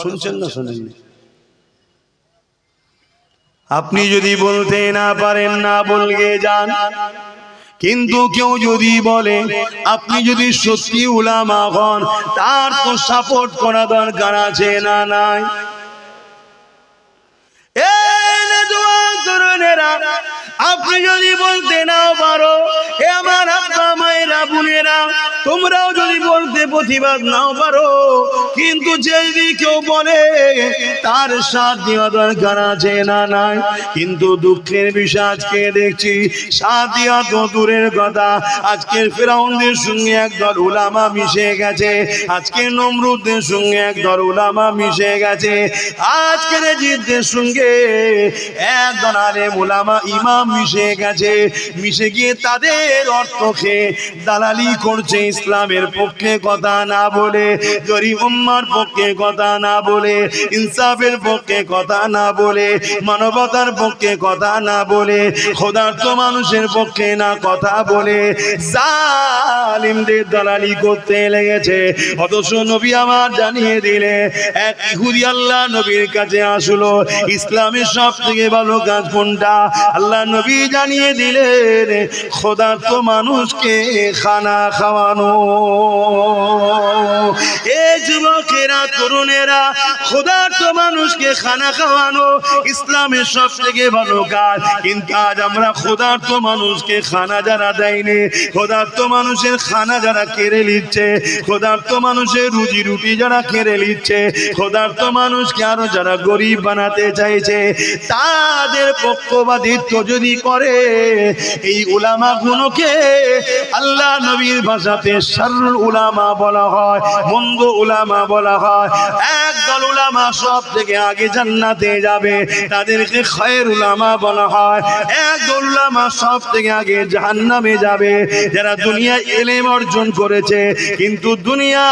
শুনছেন না শোনেননি? আপনি যদি বলতে না পারেন না বলগে যান, কিন্তু কেউ যদি বলে আপনি যদি সত্যি উলামা হন তার তো সাপোর্ট করা দরকার আছে না নাই? আপনি যদি বলতে না পারো, এ আমার আব্বা মায়েরা বোনেরা, তোমরাও যদি বলতে প্রতিবাদ নাও পারো, কিন্তু যদি কেউ বলে তার সাথ দেওয়া দরকার আছে না নাই? কিন্তু দুঃখের বিষয় আজকে দেখছি সাথ দেওয়া তো দূরের কথা, আজকের ফেরাউনদের সঙ্গে একদল উলামা মিশে গেছে, আজকের নমরুদদের সঙ্গে একদল উলামা মিশে গেছে, আজকের এজিদের সঙ্গে একদল আলেম উলামা ইমাম মিশে গেছে। মিশে গিয়ে তাদের অর্থ খেয়ে দালালি করছে, ইসলামের পক্ষে কথা না বলে, গরিব উম্মার পক্ষে কথা না বলে, ইনসাফের পক্ষে কথা না বলে, মানবতার পক্ষে কথা না বলে, খোদার্থ মানুষের পক্ষে না কথা বলে জালিমদের দালালি করতে লেগেছে। অথচ নবী আমার জানিয়ে দিলে, এক ইহুদি আল্লাহ নবীর কাছে আসলো, ইসলামের সব থেকে ভালো কাজ কোনটা? আল্লাহ নবী জানিয়ে দিলেন, খোদার্থ মানুষকে খানা খাওয়ানো। এ যুবকেরা, তরুণেরা, খোদার্থ মানুষকে খানা খাওয়ানো ইসলামের সব থেকে ভালো কাজ। কিন্তু আজ আমরা খোদার্থ মানুষকে খানা যারা দেয়নি, খোদার্থ মানুষের খানা যারা কেড়ে নিচ্ছে, খোদার্থ মানুষের রুজি রুটি যারা কেড়ে নিচ্ছে, খোদার্থ মানুষকে আরো যারা গরিব বানাতে চাইছে, তাদের পক্ষপাতিত্ব যদি করে, এই উলামা গুলোকে আল্লাহ নবীর ভাষাতে শাররুল উলামা বলা হয়, মন্দ উলামা বলা হয়। একদল উলামা সব থেকে আগে জান্নাতে যাবে, তাদেরকে খায়রুল উলামা বলা হয়। একদল উলামা সব থেকে আগে জাহান্নামে যাবে, যারা দুনিয়ায় ইলম অর্জন করেছে কিন্তু দুনিয়া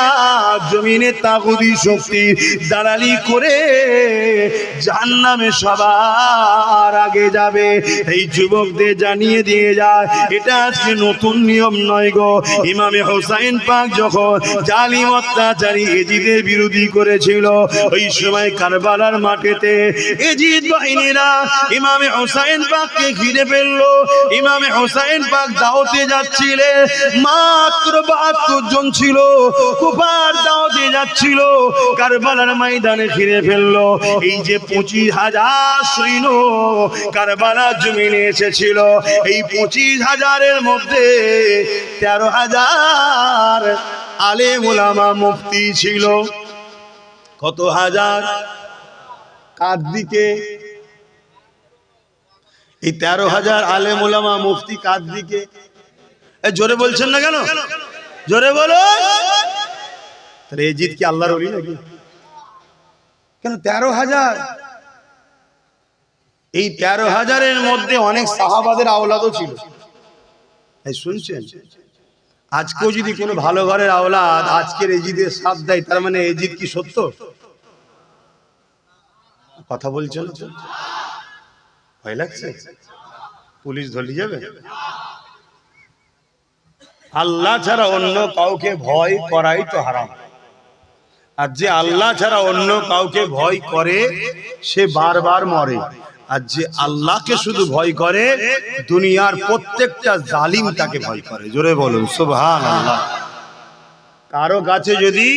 জমিনে তাগুতি শক্তি দালালি করে জাহান্নামে সবার আগে যাবে। এই যুবকদের জানিয়ে দিয়ে যায়, এটা আজকে নতুন নিয়ম নয় গো। ইমামে হোসাইন পাক যখন জালিম অত্যাচারী এজিদের বিরোধী করেছিল, ওই সময় কারবালার মাঠেতে এজিদ বাহিনীরা ইমামে হোসাইন পাককে ঘিরে ফেললো। ইমামে হোসাইন পাক দাওয়াতে যাচ্ছিলেন, মাত্র 72 জন ছিল, কুফার দাওয়াতে যাচ্ছিল, কারবালার ময়দানে ঘিরে ফেললো। এই যে 25,000 সৈন্য কারবালা জমিনে এসেছিল, এই 25,000-এর মধ্যে 13,000 আলেম উলামা মুফতি ছিল। কত হাজার? কার দিকে? এই 13,000 আলেম উলামা মুফতি কার দিকে? জোরে বলছেন না কেন? জোরে বলো। তাহলে এজিদ কি আল্লাহর ওলি নাকি? কেন 13,000? এই 13,000-এর মধ্যে অনেক সাহাবাদের আওলাদও ছিল। শুনছেন? আজকেও যদি কোনো ভালো ঘরের আওলাদ আজকের এজিদের সাথ দেয়, তার মানে এজিদ কি সত্য? কথা বলছেন? ভয় লাগছে? পুলিশ ধরে যাবে? আল্লাহ ছাড়া অন্য কাউকে ভয় করাই তো হারাম। আর যে আল্লাহ ছাড়া অন্য কাউকে ভয় করে সে বারবার মরে। আর যে আল্লাহকে শুধু ভয় করে, দুনিয়ার প্রত্যেকটা জালিম তাকে ভয় করে। জোরে বলুন সুবহানাল্লাহ। কারো কাছে যদি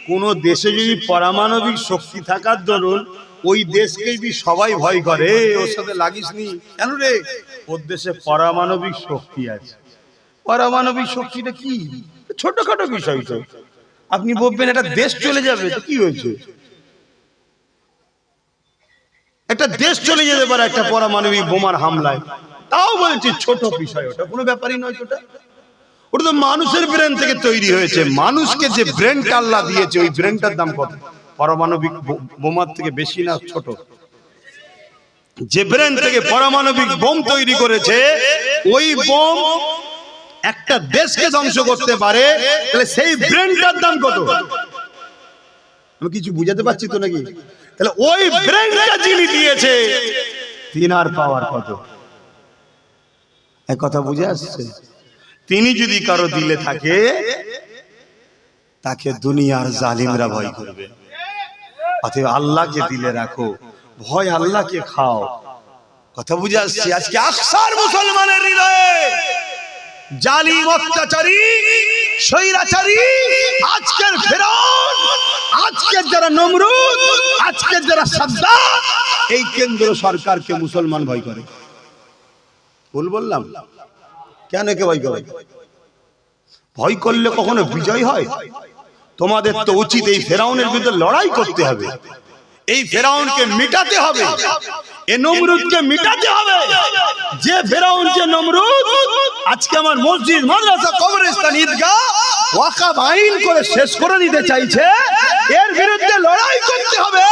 কোনো দেশে যদি পারমাণবিক শক্তি থাকার দরুন ওই দেশকে যদি সবাই ভয় করে, ওর সাথে লাগিস নি কেন রে? ওর দেশে পারমাণবিক শক্তি আছে। পারমাণবিক শক্তিটা কি? ছোটখাটো বিষয় তো। আপনি বলবেন একটা দেশ চলে যাবে, তো কি হয়েছে? একটা দেশ চলে যেতে পারে একটা পারমাণবিক বোমার হামলায়, তাও বলছে ছোট বিষয়, ওটা কোনো ব্যাপারই নয়। ওটা তো মানুষের ব্রেন থেকে তৈরি হয়েছে। মানুষকে যে ব্রেনটা আল্লাহ দিয়েছে, ওই ব্রেনটার দাম কত? পারমাণবিক বোমার থেকে বেশি না ছোট? যে ব্রেন থেকে পারমাণবিক বোম তৈরি করেছে, ওই বোম একটা দেশকে ধ্বংস করতে পারে, তাহলে সেই ব্রেনটার দাম কত? আমি কিছু বুঝাতে পারছি তো নাকি? তাহলে ওই ব্রেনটা যিনি দিয়েছে, তিনার পাওয়ার কত? এক কথা বুঝে আসছে? তিনি যদি কারো দিলে থাকে, তাকে দুনিয়ার জালিমরা ভয় করবে। অতএব আল্লাহকে দিলে রাখো, ভয় আল্লাহকে খাও। কথা বুঝে আসছি? আজকে আকসার মুসলমানের হৃদয়ে জালিম, অত্যাচারী, স্বৈরাচারী, আজকের ফেরাউন, আজকের যারা নমরুদ, আজকের যারা সাদ্দাত, এই কেন্দ্র সরকারকে মুসলমান ভয় করে। ভুল বললাম? কেন কে ভয় করে? ভয় করলে কখনো বিজয় হয়? তোমাদের তো উচিত এই ফেরাউনের বিরুদ্ধে লড়াই করতে হবে, এই ফেরাউনকে মিটাতে হবে, এই নমরুদকে মিটাতে হবে। যে ফেরাউন, যে নমরুদ আজকে আমার মসজিদ, মাদ্রাসা, কবরস্থান, ঈদগাহ ওয়াকফ আইন করে শেষ করে দিতে চাইছে, এর বিরুদ্ধে লড়াই করতে হবে।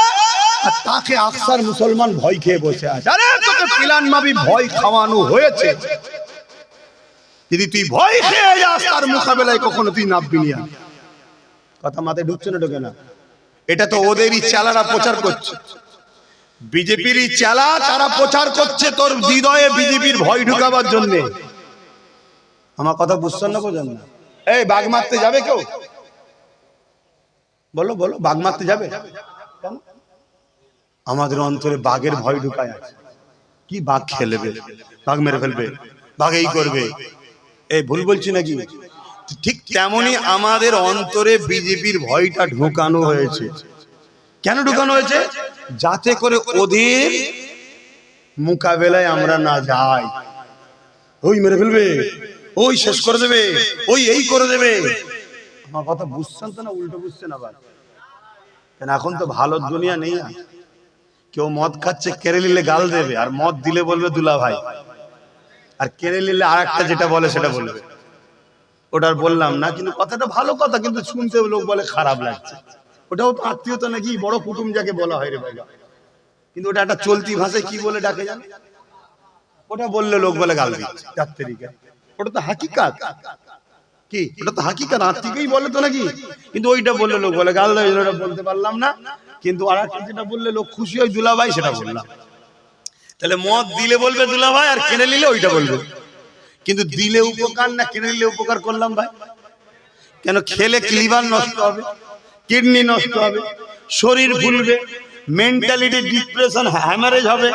আর তাকে আকসার মুসলমান ভয় খেয়ে বসে আছে। আরে তোকে পিলান মাবি ভয় খাওয়ানো হয়েছে, যদি তুই ভয় খেয়ে যাস তার মোকাবেলায় কখনো তুই নামবি না। কথা মাথায় ঢুকছে না? ঢোকে না? এটা তো ওদেরই চালারা প্রচার করছে, বিজেপিরই চালা, তারা প্রচার করছে তোর হৃদয়ে বিজেপির ভয় ঢুকাবার জন্য। আমার কথা বুঝছেন না? বোঝেন না? এই বাঘ মারতে যাবে কেউ? বলো বলো, বাঘ মারতে যাবে? আমাদের অন্তরে বাঘের ভয় ঢুকায় আছে। কি বাঘ খেলবে, বাঘ মেরে ফেলবে, বাঘ এই করবে, এই ভুল বলছি নাকি? ঠিক তেমনি আমাদের অন্তরে বিজেপির ভয়টা ঢুকানো হয়েছে। কেন ঢুকানো হয়েছে? যাতে করে ওদের মোকাবেলায় আমরা না যাই। ওই মেরে ফেলবে, ওই শেষ করে দেবে, ওই এই করে দেবে। আমার কথা বুঝছেন তো না? উল্টো বুঝছেন আবার? কেন এখন তো ভালো দুনিয়া নেই। কেউ মদ খাচ্ছে, কেড়ে নিলে গাল দেবে, আর মদ দিলে বলবে দুলা ভাই, আর কেড়ে নিলে আর একটা যেটা বলে সেটা বলবে। ওটার বললাম না, কিন্তু কথাটা ভালো কথা, কিন্তু শুনতে লোক বলে খারাপ লাগছে। ওটাও তো আত্মীয়তা নাকি, বড় কুটুম যাকে বলা হয় রে ভাই, কিন্তু ওটা একটা চলতি ভাষায় কি বলে ডাকে জানো? ওটা বললে লোক বলে গাল দিচ্ছে। ওটা তো হাকিকাত। কি ওটা তো হাকিকাত, আত্মীয়ই বলে তো নাকি, কিন্তু ওইটা বললে লোক বলে গাল দেয়। ওটা বলতে পারলাম না, কিন্তু আর একটা যেটা বললে লোক খুশি হয় দুলা ভাই, সেটা বললাম। তাহলে মদ দিলে বলবে দুলা ভাই, আর কেড়ে নিলে ওইটা বলবে। কিন্তু দিলে উপকার না কেড়ে নিলে উপকার করলাম ভাই? কেন? খেলে লিভার নষ্ট হবে, কিডনি নষ্ট হবে, শরীর ভুলবে, মেন্টালিটি ডিপ্রেশন, হ্যামারেজ হবে।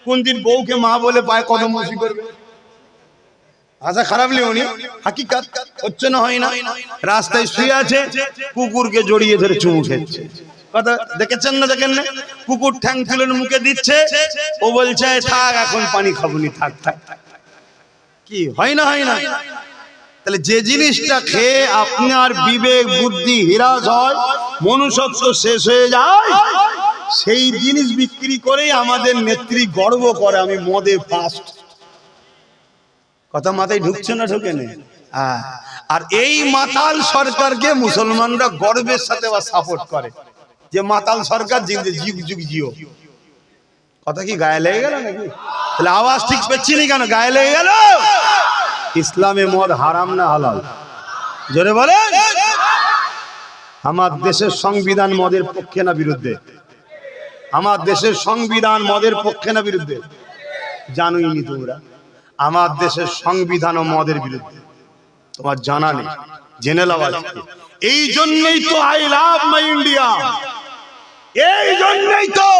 কোন দিন বউকে মা বলে পায় কদম বসি করবে। আচ্ছা খারাপ লিওনি, হাকিকাত হচ্ছে না, হয় না? রাস্তায় শুয়ে আছে, কুকুরকে জড়িয়ে ধরে চুমু খেচ্ছে। কথা দেখেছেন না? দেখেন না? কুকুর ঠ্যাং তুলে মুখে দিচ্ছে, ও বলছে থাক এখন পানি খাবনি, থাক থাক। কি হয় না? হয় না? তাহলে যে জিনিসটা খেয়ে আপনার বিবেক বুদ্ধি হীরাজ হয়, মনুষ্যত্ব শেষ হয়ে যায়, সেই জিনিস বিক্রি করেই আমাদের নেত্রী গর্ব করে আমি মদে ফার্স্ট। কথা মাথায় ঢুকছে না? ঢোকে না? আর এই মাতাল সরকারকে মুসলমানরা গর্বের সাথে সাপোর্ট করে, যে মাতাল সরকার যুগ যুগ জিও। কথা কি গায়ে লেগে গেল নাকি? তাহলে আওয়াজ ঠিক পাচ্ছি না কেন? গায়ে লেগে গেল। ইসলামে মদ হারাম না হালাল? জোরে বলে। আমার দেশের সংবিধান মদের পক্ষে না বিরুদ্ধে? আমার দেশের সংবিধান মদের পক্ষে না বিরুদ্ধে? জানোই নি তোমরা? আমার দেশের সংবিধান ও মদের বিরুদ্ধে। তোমার জানা নেই, জেনে নাও আজকে। এই জন্যই তো আই লাভ মাই ইন্ডিয়া, এই জন্যই তো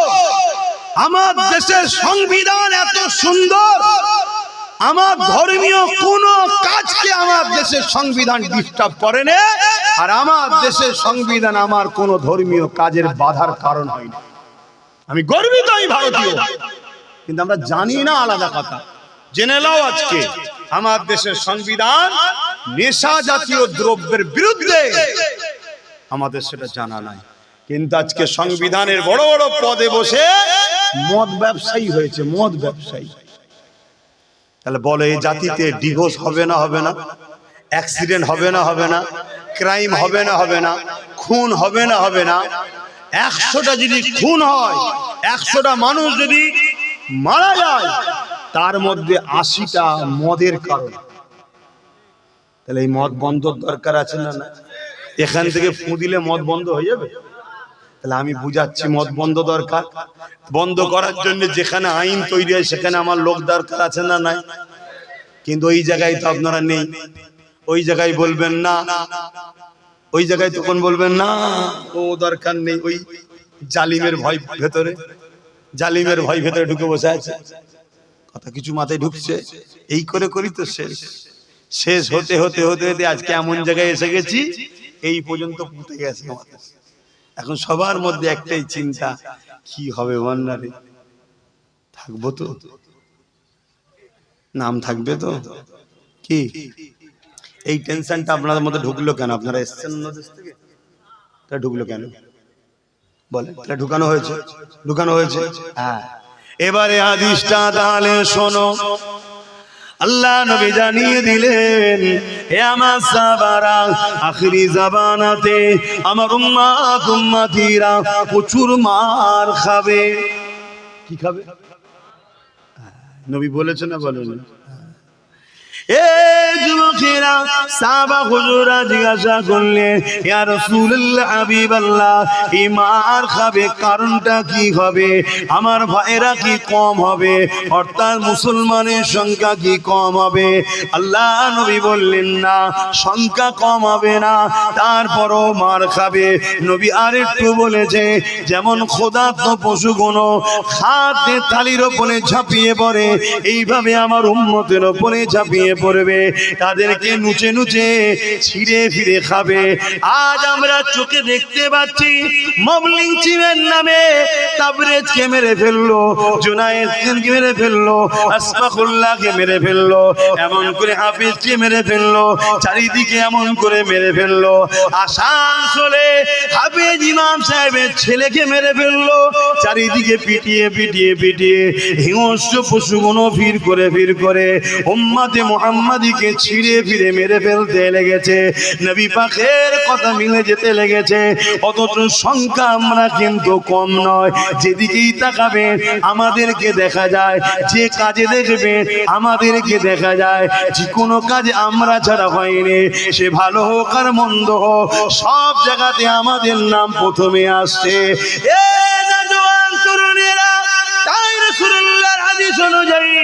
আমার দেশের সংবিধান এত সুন্দর। আমার ধর্মীয় কোন কাজকে আমার দেশের সংবিধান ডিস্টার্ব করে না, আর আমার দেশের সংবিধান আমার কোন ধর্মীয় কাজের বাধার কারণ হয় না। আমি গর্বিত এই ভারতীয়, কিন্তু আমরা জানি না, আলাদা কথা। জেনে নাও আজকে আমার দেশের সংবিধান নেশা জাতীয় দ্রব্যের বিরুদ্ধে, আমাদের সেটা জানা নাই। কিন্তু আজকে সংবিধানের বড় বড় পদে বসে মদ ব্যবসায়ী হয়েছে, মদ ব্যবসায়ী। তাহলে বলো, এই জাতিতে ডিভোর্স হবে না হবে না? অ্যাক্সিডেন্ট হবে না হবে না? ক্রাইম হবে না হবে না? খুন হবে না হবে না? 100টা যদি খুন হয়, 100টা মানুষ যদি মারা যায়, তার মধ্যে 80টা মদের কারণ। তাহলে এই মদ বন্ধ দরকার আছে না? না, এখান থেকে ফু দিলে মদ বন্ধ হয়ে যাবে? তাহলে আমি বুঝাচ্ছি, মদ বন্ধ দরকার। বন্ধ করার জন্য যেখানে আইন তৈরি হয় সেখানে আমার লোক দরকার আছে না নাই? কিন্তু ওই জায়গায় তো আপনারা নেই। ওই জায়গায় বলবেন না, ওই জায়গায় তখন বলবেন না ও দরকার নেই, ওই জালিমের ভয় ভেতরে, জালিমের ভয় ভেতরে ঢুকে বসে আছে, কথা কিছু মাথায় ঢুকছে, এই করে করি তো শেষ। শেষ হতে হতে হতে হতে আজকে এমন জায়গায় এসে গেছি, এই পর্যন্ত পুঁতে গেছে আমাদের। এখন সবার মধ্যে একটাই চিন্তা, কি হবে ভান্ডারে, থাকবো তো, নাম থাকবে তো, কি এই টেনশনটা আপনাদের মধ্যে ঢুকলো কেন? আপনারা এসছেন অন্য দেশ থেকে, তা ঢুকলো কেন বলে? তাহলে ঢুকানো হয়েছে, ঢুকানো হয়েছে। হ্যাঁ, এবারে হাদিসটা তাহলে শোনো। আল্লাহ নবী জানিয়ে দিলেন, হে আমার সাহাবারা, আখিরি জামানাতে আমার উম্মত উম্মতিরা প্রচুর মার খাবে। কি খাবে? নবী বলেছেন না বলেন? এ যুবকেরা, সাহাবা হুজুরা জিজ্ঞাসা করলেন, ইয়া রাসূলুল্লাহ, হাবিবাল্লাহ, এই মার খাবে কারণটা কি হবে? আমার ভাইরা কি কম হবে? অর্থাৎ মুসলমানের সংখ্যা কি কম হবে? আল্লাহ নবী বললেন, না, সংখ্যা কম হবে না, তারপরও মার খাবে। নবী আরেকটু বলেছে, যেমন ক্ষুধার্ত পশুগুলো খাদ্যের থালির ওপরে ঝাঁপিয়ে পড়ে, এইভাবে আমার উম্মতের ওপরে ঝাঁপিয়ে পড়বে, তাদেরকে নুচে নুচে ছিঁড়ে ফিরে খাবে। আজ আমরা চোখে দেখতে পাচ্ছি, মবলিং চিমের নামে তাবরেজকে মেরে ফেললো, জুনায়েদকে মেরে ফেললো, আসফাকুল্লাহকে মেরে ফেললো, এমন করে হাফিজকে মেরে ফেললো, চারিদিকে এমন করে মেরে ফেললো। আসানসোলে হাফিজ ইমাম সাহেবের ছেলেকে মেরে ফেললো, চারিদিকে পিটিয়ে পিটিয়ে পিটিয়ে হিংস্র পশুগুলো ভিড় করে উম্মতে মুহাম্মাদিকে ছিঁড়ে ফিরে মেরে ফেলতে লেগেছে। নবী পাকের কথা মিলে যেতে লেগেছে। অথচ সংখ্যা আমরা কিন্তু কম নয়। যেদিকেই তাকাবে আমাদেরকে দেখা যায়, যে কাজে দেখবে আমাদেরকে দেখা যায়, যে কোনো কাজে আমরা ছাড়া হয়নি, সে ভালো হোক আর মন্দ হোক, সব জায়গাতে আমাদের নাম প্রথমে আসছে। এ নওজোয়ান তরুণেরা, তাই রাসূলুল্লাহর হাদিস অনুযায়ী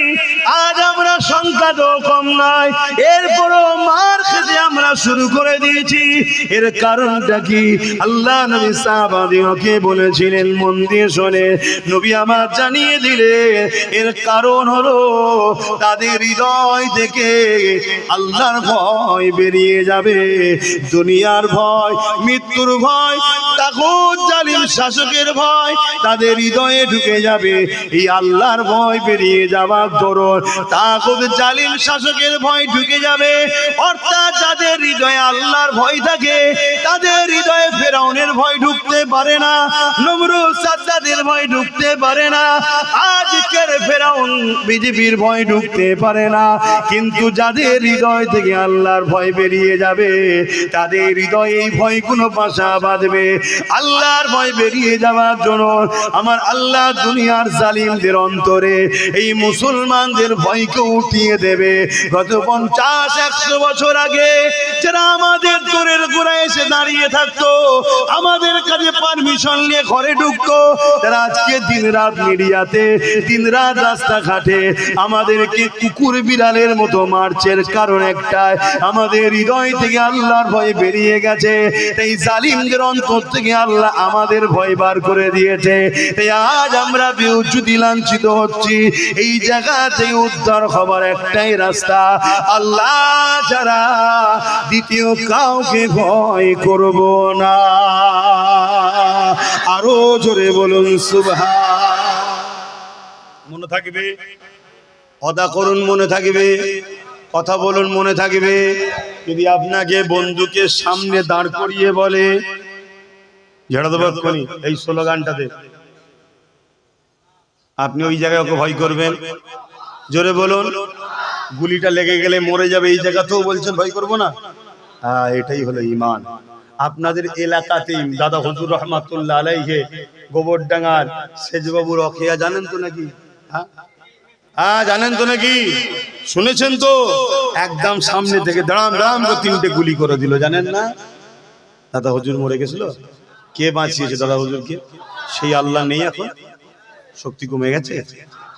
আজ আমরা সংখ্যা তো কম নয়, এরপরও মার খেতে আমরা শুরু করে দিয়েছি। এর কারণটা কি? আল্লাহ নবী সাহাবাদেরকে বলেছিলেন, মন দিয়ে শোনে, নবী আমার জানিয়ে দিলে, এর কারণ হলো তাদের হৃদয় থেকে আল্লাহর ভয় বেরিয়ে যাবে। দুনিয়ার ভয়, মৃত্যুর ভয়, তাগুত জালিম শাসকের ভয় তাদের হৃদয়ে ঢুকে যাবে। এই আল্লাহর ভয় বেরিয়ে যাবার দরুন তাগুত জালিম শাসকের ভয় ঢুকে যাবে। অর্থাৎ যাদের হৃদয়ে আল্লাহর ভয় থাকে, তাদের হৃদয়ে ফেরাউনের ভয় ঢুকতে পারে না, নমরুদ সাদ্দাদের ভয় ঢুকতে পারে না, আজকের ফেরাউন বিজেপির ভয় ঢুকতে পারে না। কিন্তু যাদের হৃদয় থেকে আল্লাহর ভয় বেরিয়ে যাবে, তাদের হৃদয়ে এই ভয়গুলো বাসা বাঁধবে। আল্লাহর ভয় বেরিয়ে যাওয়ার জন্য আমার আল্লাহ দুনিয়ার জালিমদের অন্তরে এই মুসলমানদের ভয়কে উঠিয়ে দেবে। গত 50-100 বছর আগে যারা আমাদের দূরের গোড়ায় এসে দাঁড়িয়ে থাকতো, আমাদের কাছে পারমিশন নিয়ে ঘরে ঢুকতো, তারা আজকে দিনরাত মিডিয়াতে, দিনরাত রাস্তাঘাটে আমাদেরকে কুকুর বিড়ালের মতো মারছের কারণ একটাই, আমাদের হৃদয় থেকে আল্লাহর ভয় বেরিয়ে গেছে। এই জালিমদের অন্তর থেকে আল্লাহ আমাদের ভয় বার করে দিয়েছে। তাই আজ আমরা বেউজ্জতি লাঞ্ছিত হচ্ছি। এই জায়গাতে উদ্ধার হবার একটাই রাস্তা, আল্লাহ যারা, দ্বিতীয় কাউকে ভয় করব না। আরো জোরে বলুন সুবহান। মনে থাকবে, কথা করুন, মনে থাকবে, কথা বলুন, মনে থাকবে। যদি আপনাকে বন্ধুকে সামনে দাঁড় করিয়ে বলে, ঝেড়ে দেবো এক্ষুনি এই স্লোগানটাতে, আপনি ওই জায়গায় ওকে ভয় করবেন? জোরে বলুন। গুলিটা লেগে গেলে মরে যাবে, এই জায়গাতেও বলছেন ভয় করবো না? হ্যাঁ, এটাই হলো ঈমান। আপনাদের এলাকাতেই দাদা হুজুর রহমাতুল্লাহ আলাইহি গোবরডাঙ্গার সেজবাবু রখিয়া জানেন তো নাকি? হ্যাঁ জানেন তো নাকি? শুনেছেন তো? একদম সামনে থেকে দাঁড়াম দাঁড়াম করে 3টে গুলি করে দিল, জানেন না? দাদা হুজুর মরে গেছিল। কে বাঁচিয়েছে দাদা হুজুরকে? সেই আল্লাহ নেই এখন? শক্তি কমে গেছে?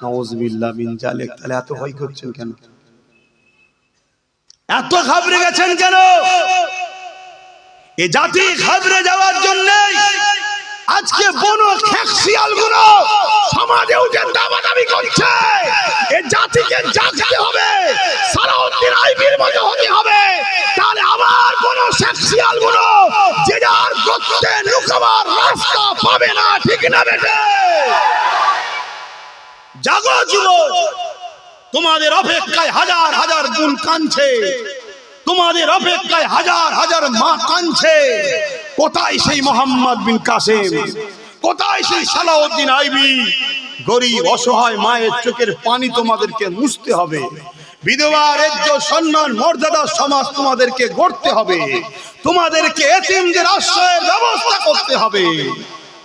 নাউযুবিল্লাহ মিন যালিক। তাহলে এত ভয় করছেন কেন? এত ঘাবড়ে গেছেন কেন? এ জাতি ঘাবড়ে যাওয়ার জন্য আজকে বন খেকশিয়াল গুলো সমাজে উঠে দাবাদাবি করছে। এই জাতিকে জাগতে হবে, সালাউদ্দিন আইবির মতো হতে হবে, তাহলে আবার বন খেকশিয়াল গুলো যে যার গর্তে লুকাবার রাস্তা পাবে না। ঠিক না বেটে? জাগো যুবক, তোমাদের অপেক্ষায় হাজার হাজার বোন কাঁদছে, তোমাদের অপেক্ষায় হাজার হাজার মা কাঁদছে। কোথায় সেই মোহাম্মদ বিন কাসেম? কোথায় সেই সালাউদ্দিন আইবি? গরিব অসহায় মায়ের চোখের পানি তোমাদেরকে মুছতে হবে। বিধবার ইজ্জত সম্মান মর্যাদা সমাজ তোমাদেরকে গড়তে হবে। তোমাদেরকে এতিমদের আশ্রয়ের ব্যবস্থা করতে হবে।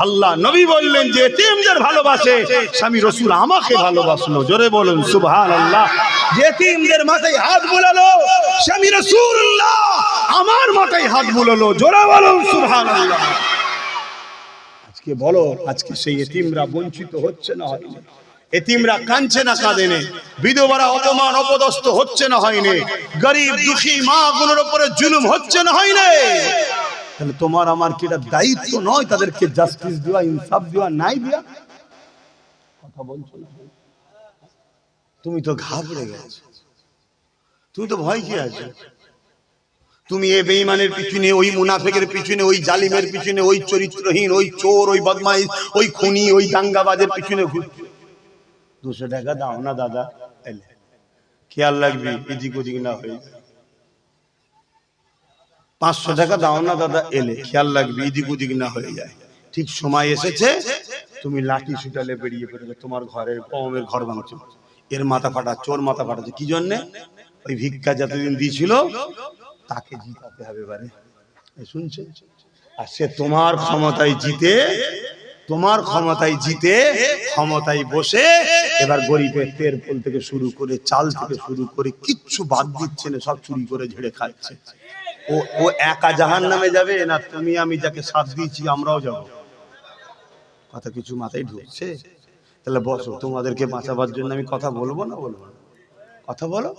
আল্লাহ নবী বললেন যে এতিমদের ভালোবাসে স্বামী রাসূল আমাকে ভালোবাসলো। জোরে বলুন সুবহানাল্লাহ। যে এতিমদের মাথায় হাত বুলালো স্বামী রাসূলুল্লাহ আমার মাথায় হাত বুলালো। জোরে বলুন সুবহানাল্লাহ। আজকে বলো, আজকে সেই এতিমরা বঞ্চিত হচ্ছে না হয়নি? এতিমরা কাঁদছে না কাঁদেনে? বিধবারা অপমান অপদস্থ হচ্ছে না হয়নি? গরিব দুঃখী মা গুলোর উপরে জুলুম হচ্ছে না হয়নি? তাহলে তোমার আমার কি এটা দায়িত্ব নয় তাদেরকে জাস্টিস দেওয়া, ইনসাফ দেওয়া, নাই দেওয়া? কথা বলছো না? তুমি তো ঘাবড়ে গেছো, তুমি তো ভয় খেয়ে আছো। তুমি এই বেঈমানের পিছনে, ওই মুনাফিকের পিছনে, ওই জালিমের পিছনে, ওই চরিত্রহীন, ওই চোর, ওই বদমাইশ, ওই খুনি, ওই দাঙ্গাবাজের পিছনে ঘুরছো। 200 টাকা দাও না দাদা, এলে খেয়াল রাখবি এদিক ওদিক না হয়ে যায়। 500 টাকা দাও না দাদা, এলে খেয়াল রাখবি এদিক ওদিক না হয়ে যায়। ঠিক সময় এসেছে তুমি লাঠি ছুটালে বেরিয়ে পড়েছো, তোমার ঘরের কওমের ঘর ভাঙছো, এর মাথা ফাটা, চোর মাথা ফাটাচ্ছে। কি জন্যে? ওই ভিক্ষা যতদিন দিয়েছিল তাকে জিতাতে হবে এবারে। শুনছে? আর সে তোমার ক্ষমতায় জিতে, তোমার ক্ষমতায় জিতে ক্ষমতায় বসে এবার গরিবের তেল ফুল থেকে শুরু করে চাল থেকে শুরু করে কিচ্ছু বাদ দিচ্ছে না, সব চুরি করে ঝেড়ে খাচ্ছে। ও একা জাহান্নামে যাবে না তুমি আমি যাকে সাথ দিয়েছি আমরাও যাব? কথা কিছু মাথায় ঢুকছে? তাহলে বসো, তোমাদেরকে বাঁচাবার জন্য আমি কথা বলবো না বলবো না? কথা বলো।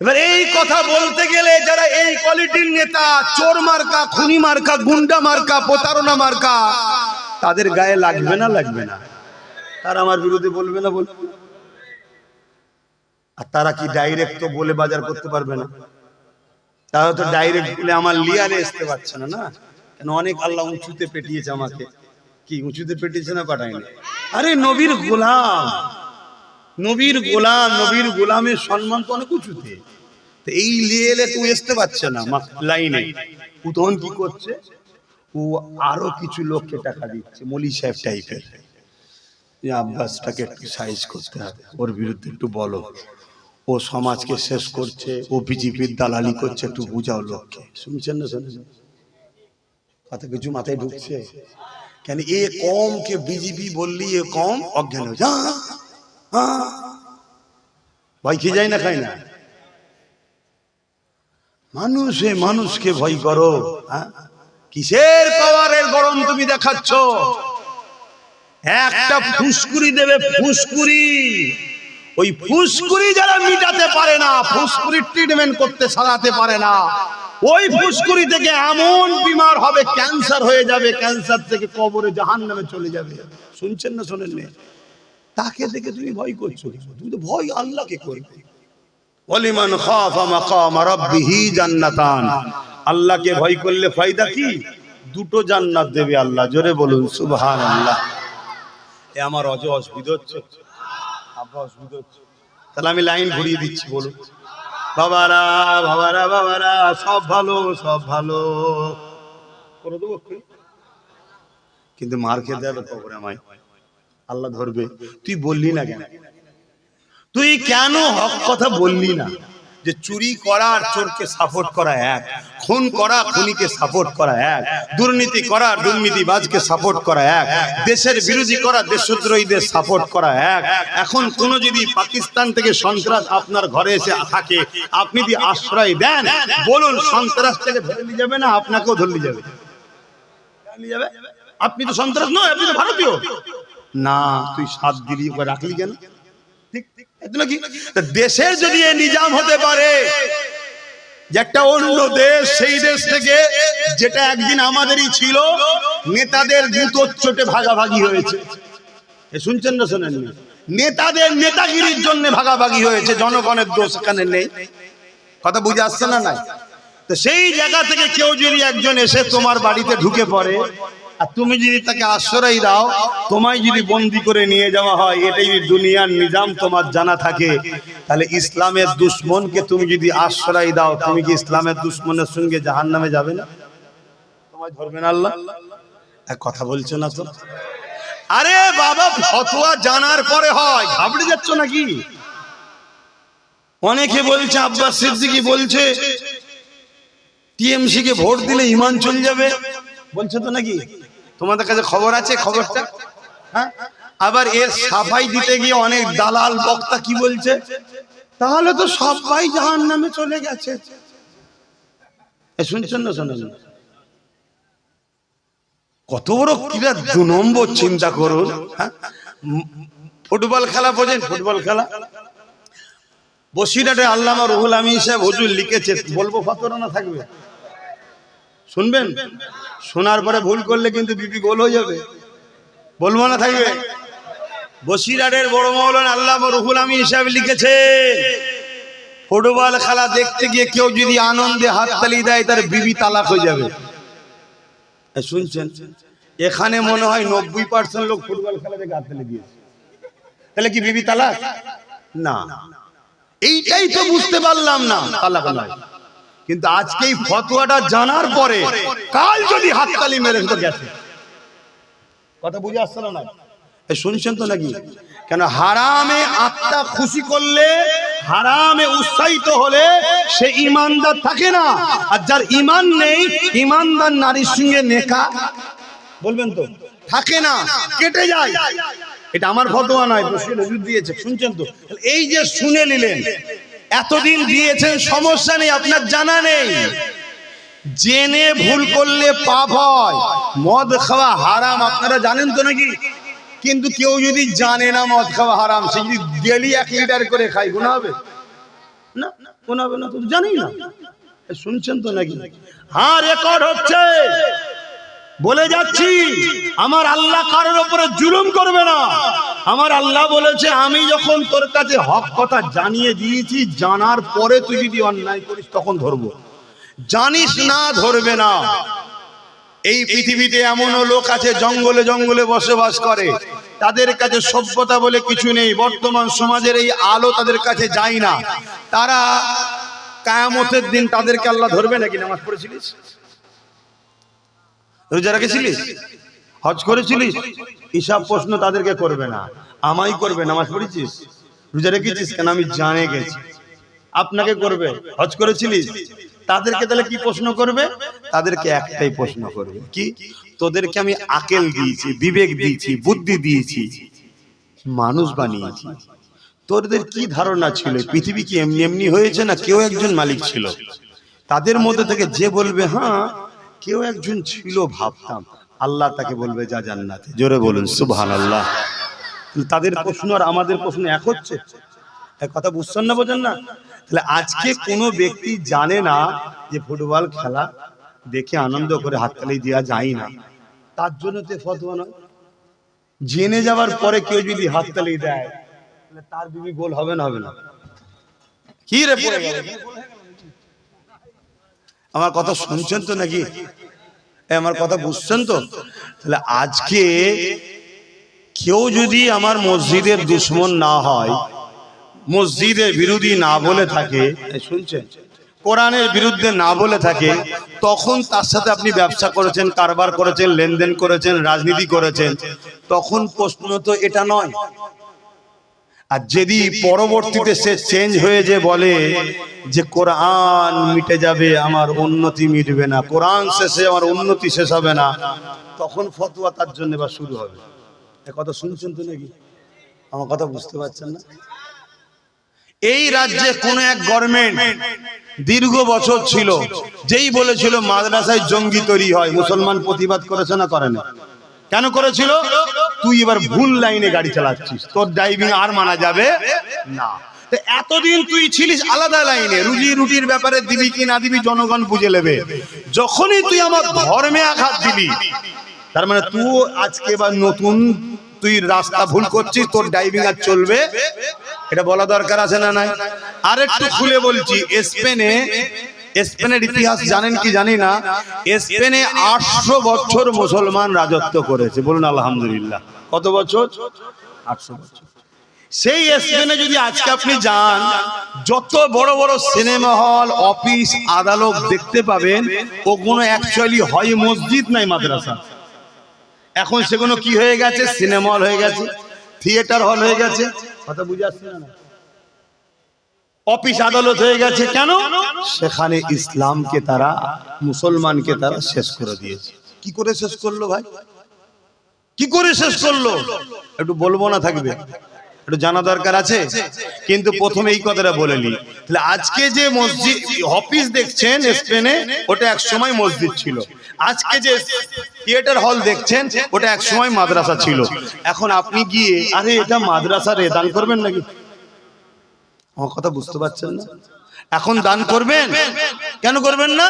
এবার এই কথা বলতে গেলে যারা এই কোয়ালিটির নেতা, চোর মার্কা, খুনি মার্কা, গুন্ডা মার্কা, প্রতারণা মার্কা, তাদের গায়ে লাগবে না লাগবে না? তারা আমার বিরুদ্ধে বলবে না বলবে? আর তারা কি ডাইরেক্ট তো বলে বাজার করতে পারবে না? তারা তো ডাইরেক্ট বলে আমার লিয়ারে আসতে পারছে না। না কেন? অনেক আল্লাহ উঁচুতে পেটিয়েছে আমাকে। কি উঁচুতে পেটিয়েছে না? পাঠায়নি। আরে নবীর গোলাম, নবীর গোলাম, নবীর গোলামের সম্মান তো অনেক উঁচুতে। তো এই লিয়েলে তুই আসতে পারছে না লাইনে, ও তখন কি করছে? ও আরো কিছু লোককে টাকা দিচ্ছে, মলি সাহেব টাইপের। আব্বাসটাকে একটু সাইজ করতে হবে, ওর বিরুদ্ধে একটু বলো, ও সমাজকে শেষ করছে, ও বিজেপির দালালি করছে, একটু বুঝাও লোককে। শুনছেন না? শুনছেন? কথা কিছু মাথায় ঢুকছে? কেন এ কমকে বিজেপি বললি এ কম অজ্ঞান হয়ে যা, ভয় খেয়ে যায় না, খায় না? মানুষে মানুষকে ভয় করো? কিসের পাওয়ারের গরম তুমি দেখাচ্ছ? একটা ফুসকুরি দেবে, ফুসকুরি। ওই ফুসকুরি যারা মিটাতে পারে না, ফুসকুরির ট্রিটমেন্ট করতে সারাতে পারে না, ওই ফুসকুরি থেকে এমন বিমার হবে, ক্যান্সার হয়ে যাবে, ক্যান্সার থেকে কবরে জাহান্নামে চলে যাবে। শুনছেন না শোনেন না? তাকে দেখে তুমি ভয় করছো? তুমি তো ভয় আল্লাহকে করবে। ওয়ালিমান খাফা মাকাম রাব্বিহি জান্নাতান। আল্লাহকে ভয় করলে ফায়দা কি? 2টো জান্নাত দেবে আল্লাহ। জোরে বলুন সুবহানাল্লাহ। এ আমার অসুবিধা হচ্ছে? আব্বা অসুবিধা হচ্ছে? তাহলে আমি লাইন ঘুরিয়ে দিচ্ছি, বলুন। বাবারা বাবারা বাবারা, সব ভালো, সব ভালো করে দেবো, কিন্তু মার খেতে হবে কবরে আমায়, আল্লাহ ধরবে। তুই বললি না কেন? তুই কেন হক কথা বললি না? যে চুরি করা আর চোরকে সাপোর্ট করা এক, খুন করা খুনিকে সাপোর্ট করা এক, দুর্নীতি করা দুর্নীতিবাজকে সাপোর্ট করা এক, দেশের বিরোধী করা দেশদ্রোহীদের সাপোর্ট করা এক। এখন কোন যদি পাকিস্তান থেকে সন্ত্রাস আপনার ঘরে এসে থাকে, আপনি যদি আশ্রয় দেন, বলুন সন্ত্রাস থেকে ধরে নিয়ে যাবে না আপনাকেও ধরে নিয়ে যাবে? আপনি তো সন্ত্রাস নয়, আপনি তো ভারতীয় না। তুই সাথ দিলি, রাখলি কেন? ঠিক নাকি? দেশের যদি নিজাম হতে পারে, যে একটা অন্য দেশ, সেই দেশ থেকে যেটা একদিন আমাদেরই ছিল, নেতাদের জুতোর চোটে ভাগাভাগি হয়েছে। শুনছেন না শোনেননি? নেতাদের নেতাগিরির জন্য ভাগাভাগি হয়েছে, জনগণের দোষ এখানে নেই। কথা বুঝে আসছে না? নাই তো সেই জায়গা থেকে কেউ যদি একজন এসে তোমার বাড়িতে ঢুকে পড়ে, আর তুমি যদি তাকে আশ্রয় দাও, তোমায় যদি বন্দি করে নিয়ে যাওয়া হয়, এটাই দুনিয়ার নিজাম তোমার জানা থাকে, তাহলে ইসলামের দুশ্মনকে তুমি যদি আশ্রয় দাও, তুমি কি ইসলামের দুশ্মনের সঙ্গে জাহান্নামে যাবে না? তোমায় ধরবেন আল্লাহ? এক কথা বলছো না তো? আরে বাবা, ফতোয়া জানার পরে হয়, ঘাবড়ে যাচ্ছ নাকি? অনেকে বলছে, আব্বাস সিদ্দিকী বলছে টিএমসি কে ভোট দিলে ঈমান চলে যাবে, বলছে তো নাকি? তোমাদের কাছে খবর আছে খবরটা? হ্যাঁ, আবার এর সাফাই দিতে গিয়ে অনেক দালাল বক্তা কি বলছে, তাহলে তো সবাই জাহান্নামে চলে গেছে। শুনছেন না শোনেন? কত বড় কিরা 2 নম্বর, চিন্তা করুন। হ্যাঁ, ফুটবল খেলা বোঝেন? ফুটবল খেলা বসিরহাটে আল্লামা রুহুল আমিন সাহেব হুজুর লিখেছে, বলবো ফতোয়া না থাকবে? শুনবেন? শোনার পরে ভুল করলে কিন্তু বিপি গোল হয়ে যাবে। বলবো না থাকবে? বসিরহাটের বড় মাওলানা আল্লামা রুহুল আমিন সাহেব লিখেছে, ফুটবল খেলা দেখতে গিয়ে কেউ যদি আনন্দে হাততালি দেয়, তার বিবি তালাক হয়ে যাবে। শুনছেন? এখানে মনে হয় 90% লোক ফুটবল খেলা দেখে হাততালি দিয়েছে, তাহলে কি বিবি তালাক? না, এইটাই তো বুঝতে পারলাম না, তালাক নয়। কিন্তু আজকে এই ফতোয়াটা জানার পরে কাল যদি হাততালি মেরে তো গেছে। কথা বুঝে আসছে না? শুনছেন তো নাকি? কেন হারামে আত্মা খুশি করলে, হারামে উৎসাহিত হলে সে ইমানদার থাকে না। আর যার ইমান নেই, ইমানদার নারীর সঙ্গে নেকা, বলবেন তো, থাকে না, কেটে যায়। এটা আমার ফতোয়া নয়, হুজুর দিয়েছে। শুনছেন তো? এই যে শুনে নিলেন, এতদিন দিয়েছেন, সমস্যা নেই, আপনার জানা নেই। জেনে ভুল করলে পাপ হয়। মদ খাওয়া হারাম, আপনারা জানেন তো নাকি? কিন্তু কেউ যদি জানে না মদ খাওয়া হারাম, সে যদি ডেলি 1 লিটার করে খায়, গুনাহ হবে না? গুনাহ হবে না তো? জানি না। শুনছেন তো নাকি? হ্যাঁ, রেকর্ড হচ্ছে। বলে যাচ্ছি, আমার আল্লাহ কারোর উপরে জুলুম করবে না। আমার আল্লাহ বলেছে, আমি যখন তোর কাছে হক কথা জানিয়ে দিয়েছি, জানার পরে তুই যদি অন্যায় করিস তখন ধরবো, জানিস না ধরবে না। এই পৃথিবীতে এমনও লোক আছে জঙ্গলে জঙ্গলে বসবাস করে, তাদের কাছে সভ্যতা বলে কিছু নেই। বর্তমান সমাজের এই আলো তাদের কাছে যায় না। তারা কিয়ামতের দিন তাদেরকে আল্লাহ ধরবে নাকি? নামাজ পড়েছিলিস, রোজা রেখেছিলিস, হজ করেছিলিস, হিসাব প্রশ্ন তাদেরকে করবে না, আমায় করবে। নামাজ পড়েছিস, রোজা রেখেছিস, কেন আমি জানে গেছি। আপনাকে করবে, হজ করেছিলিস। তাদেরকে তাহলে কি প্রশ্ন করবে? তাদেরকে একটাই প্রশ্ন করবে, কি? তোদেরকে আমি আকেল দিয়েছি, বিবেক দিয়েছি, বুদ্ধি দিয়েছি, মানুষ বানিয়েছি, তোদের কি ধারণা ছিল পৃথিবী কি এমনি এমনি হয়েছে, না কেউ একজন মালিক ছিল? তাদের মধ্যে থেকে যে বলবে হ্যাঁ কেউ একজন ছিল ভাবতাম, আল্লাহ তাকে বলবে যা জান্নাতে। জোরে বলুন সুবহানাল্লাহ। তাদের প্রশ্ন আর আমাদের প্রশ্ন এক হচ্ছে? এক কথা বুঝছেন না, বোঝেন না? তাহলে আজকে কোনো ব্যক্তি জানে না যে ফুটবল খেলা দেখে আনন্দ করে হাততালি দেওয়া যায় না, তার জন্য তো ফতোয়া নয়। জেনে যাওয়ার পরে কেউ যদি হাততালি দেয়, তাহলে তার বিবি গোল হবে না? হবে না? কি রে পড়ে গেল? আমার কথা শুনছেন তো নাকি? আমার কথা বুঝছেন তো? তাহলে আজকে কেউ যদি আমার মসজিদের দুশমন না হয়, মসজিদের বিরোধী না বলে থাকে, শুনছেন, কোরআনের বিরুদ্ধে না বলে থাকে, তখন তার সাথে আপনি ব্যবসা করেছেন, কারবার করেছেন, লেনদেন করেছেন, রাজনীতি করেছেন, তখন প্রশ্ন তো এটা নয়। আর যদি পরবর্তীতে সে চেঞ্জ হয়ে যে বলে যে কোরআন মিটে যাবে, আমার উন্নতি মিটবে না, কোরআন শেষে আমার উন্নতি শেষ হবে না, তখন ফতোয়া তার জন্য বা শুরু হবে। এ কথা শুনছেন তো নাকি? আমার কথা বুঝতে পারছেন না? এই রাজ্যে কোন এক গভর্নমেন্ট দীর্ঘ বছর ছিল, যেই বলেছিল মাদ্রাসায় জঙ্গি তৈরি হয়, মুসলমান প্রতিবাদ করেছে না করে না? কেন করেছিল? তুই এবার ভুল লাইনে গাড়ি চালাচ্ছিস, তোর ড্রাইভিং আর মানা যাবে না। তো এতদিন তুই ছিলিস আলাদা লাইনে, রুজি রুটির ব্যাপারে দিবি কি না দিবি জনগণ বুঝে নেবে। যখনই তুই আমার ধর্মে আঘাত দিবি, তার মানে তুই আজকে বা নতুন তুই রাস্তা ভুল করছিস, তোর ড্রাইভিং আর চলবে, এটা বলা দরকার আছে না নাই? আর একটু খুলে বলছি, স্পেনের ইতিহাস জানেন কি জানি না, স্পেনে 800 বছর মুসলমান রাজত্ব করেছে, বলুন আলহামদুলিল্লাহ। কত বছর? 800 বছর। সেই স্পেনে যদি আজকে আপনি যান, যত বড় বড় সিনেমা হল, অফিস, আদালত দেখতে পাবেন, ওগুলো অ্যাকচুয়ালি হয় মসজিদ নাই মাদ্রাসা। এখন সেগুলো কি হয়ে গেছে? সিনেমা হল হয়ে গেছে, থিয়েটার হল হয়ে গেছে। কথা বুঝে আসছে না? অফিস আদালত হয়ে গেছে। কেন? সেখানে ইসলামকে তারা, মুসলমানকে তারা শেষ করে দিয়েছে। কি করে শেষ করলো ভাই? কি করে শেষ করলো? একটু বলবো না থাকবে, একটু জানা দরকার আছে। কিন্তু প্রথমে এই কথাটা বলে নি, তাহলে আজকে যে মসজিদ অফিস দেখছেন স্পেনে, ওটা এক সময় মসজিদ ছিল। আজকে যে থিয়েটার হল দেখছেন, ওটা এক সময় মাদ্রাসা ছিল। এখন আপনি গিয়ে আরে এটা মাদ্রাসা রে, দান করবেন নাকি? আমার কথা বুঝতে পারছেন না? এখন দান করবেন? কেন করবেন না?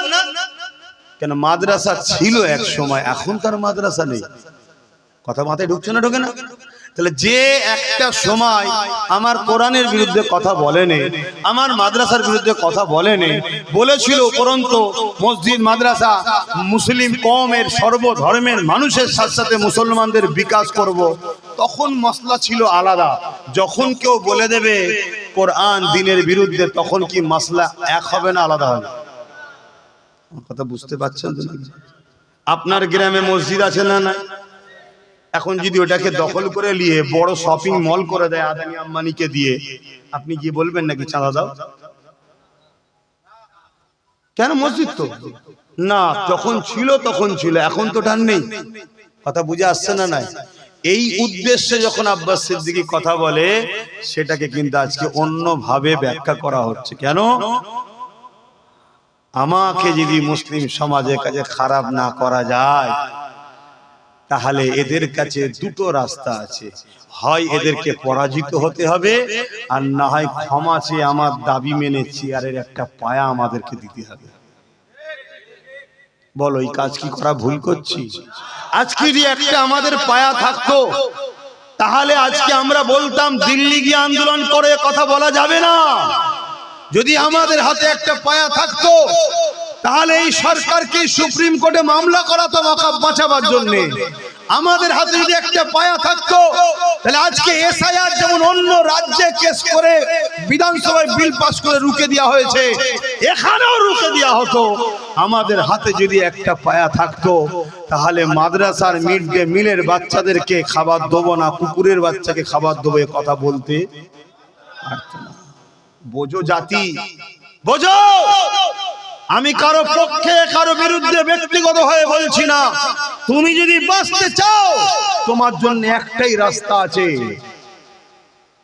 কেন? মাদ্রাসা ছিল এক সময়, এখন তার মাদ্রাসা নেই। কথা মাথায় ঢুকছে না? ঢোকে না? তাহলে যে একটা সময় আমার কোরআনের বিরুদ্ধে কথা বলেনি, আমার মাদ্রাসার বিরুদ্ধে কথা বলেনি, বলেছিল উপরন্তু মসজিদ মাদ্রাসা মুসলিম কওমের সর্বধর্মের মানুষের সাথে সাথে মুসলমানদের বিকাশ করব, তখন মসলা ছিল আলাদা। যখন কেউ বলে দেবে কোরআন দিনের বিরুদ্ধে, তখন কি মসলা এক হবে না আলাদা হবে? কথা বুঝতে পারছেন তো? আপনার গ্রামে মসজিদ আছে না নাই? এখন যদি ওটাকে দখল করে নিয়ে বড় শপিং মল করে দেয় আদানি আম্বানিকে দিয়ে, আপনি কি বলবেন নাকি চাঁদা দাও? কেন? মসজিদ তো না, যখন ছিল তখন ছিল, এখন তো টান নেই। কথা বুঝে আসছে না নাই? এই উদ্দেশ্যে যখন আব্বাস সিদ্দিকী কথা বলে, সেটাকে কিন্তু আজকে অন্যভাবে ব্যাখ্যা করা হচ্ছে। কেন? আমাকে যদি মুসলিম সমাজের কাছে খারাপ না করা যায়, তাহলে এদের কাছে দুটো রাস্তা আছে, হয় এদেরকে পরাজিত হতে হবে, আর না হয় ক্ষমা চেয়ে আমার দাবি মেনে চেয়ারের একটা পায়া আমাদেরকে দিতে হবে। বলো, এই কাজ কি করা ভুল করছি? আজকে যদি একটা আমাদের পায়া থাকতো, তাহলে আজকে আমরা বলতাম দিল্লি গিয়ে আন্দোলন করে কথা বলা যাবে না। যদি আমাদের হাতে একটা পায়া থাকতো, তাহলে এই সরকারকে সুপ্রিম কোর্টে মামলা করাতো ওয়াকফ বাঁচাবার জন্য। আমাদের হাতে যদি একটা পায়া থাকতো, তাহলে আজকে এসআইআর যেমন অন্য রাজ্যে কেস করে বিধানসভায় বিল পাস করে রুখে দেওয়া হয়েছে, এখানেও রুখে দেওয়া হতো। আমাদের হাতে যদি একটা পায়া থাকতো, তাহলে মাদ্রাসার মিড ডে মিলের বাচ্চাদেরকে খাবার দেবো না, কুকুরের বাচ্চাকে খাবার দেবো, এ কথা বলতে পারতো না। বোঝো জাতি, বোঝো। আমি কারো পক্ষে কারো বিরুদ্ধে ব্যক্তিগত হয়ে বলছি না। তুমি যদি বাঁচতে চাও, তোমার জন্য একটাই রাস্তা আছে,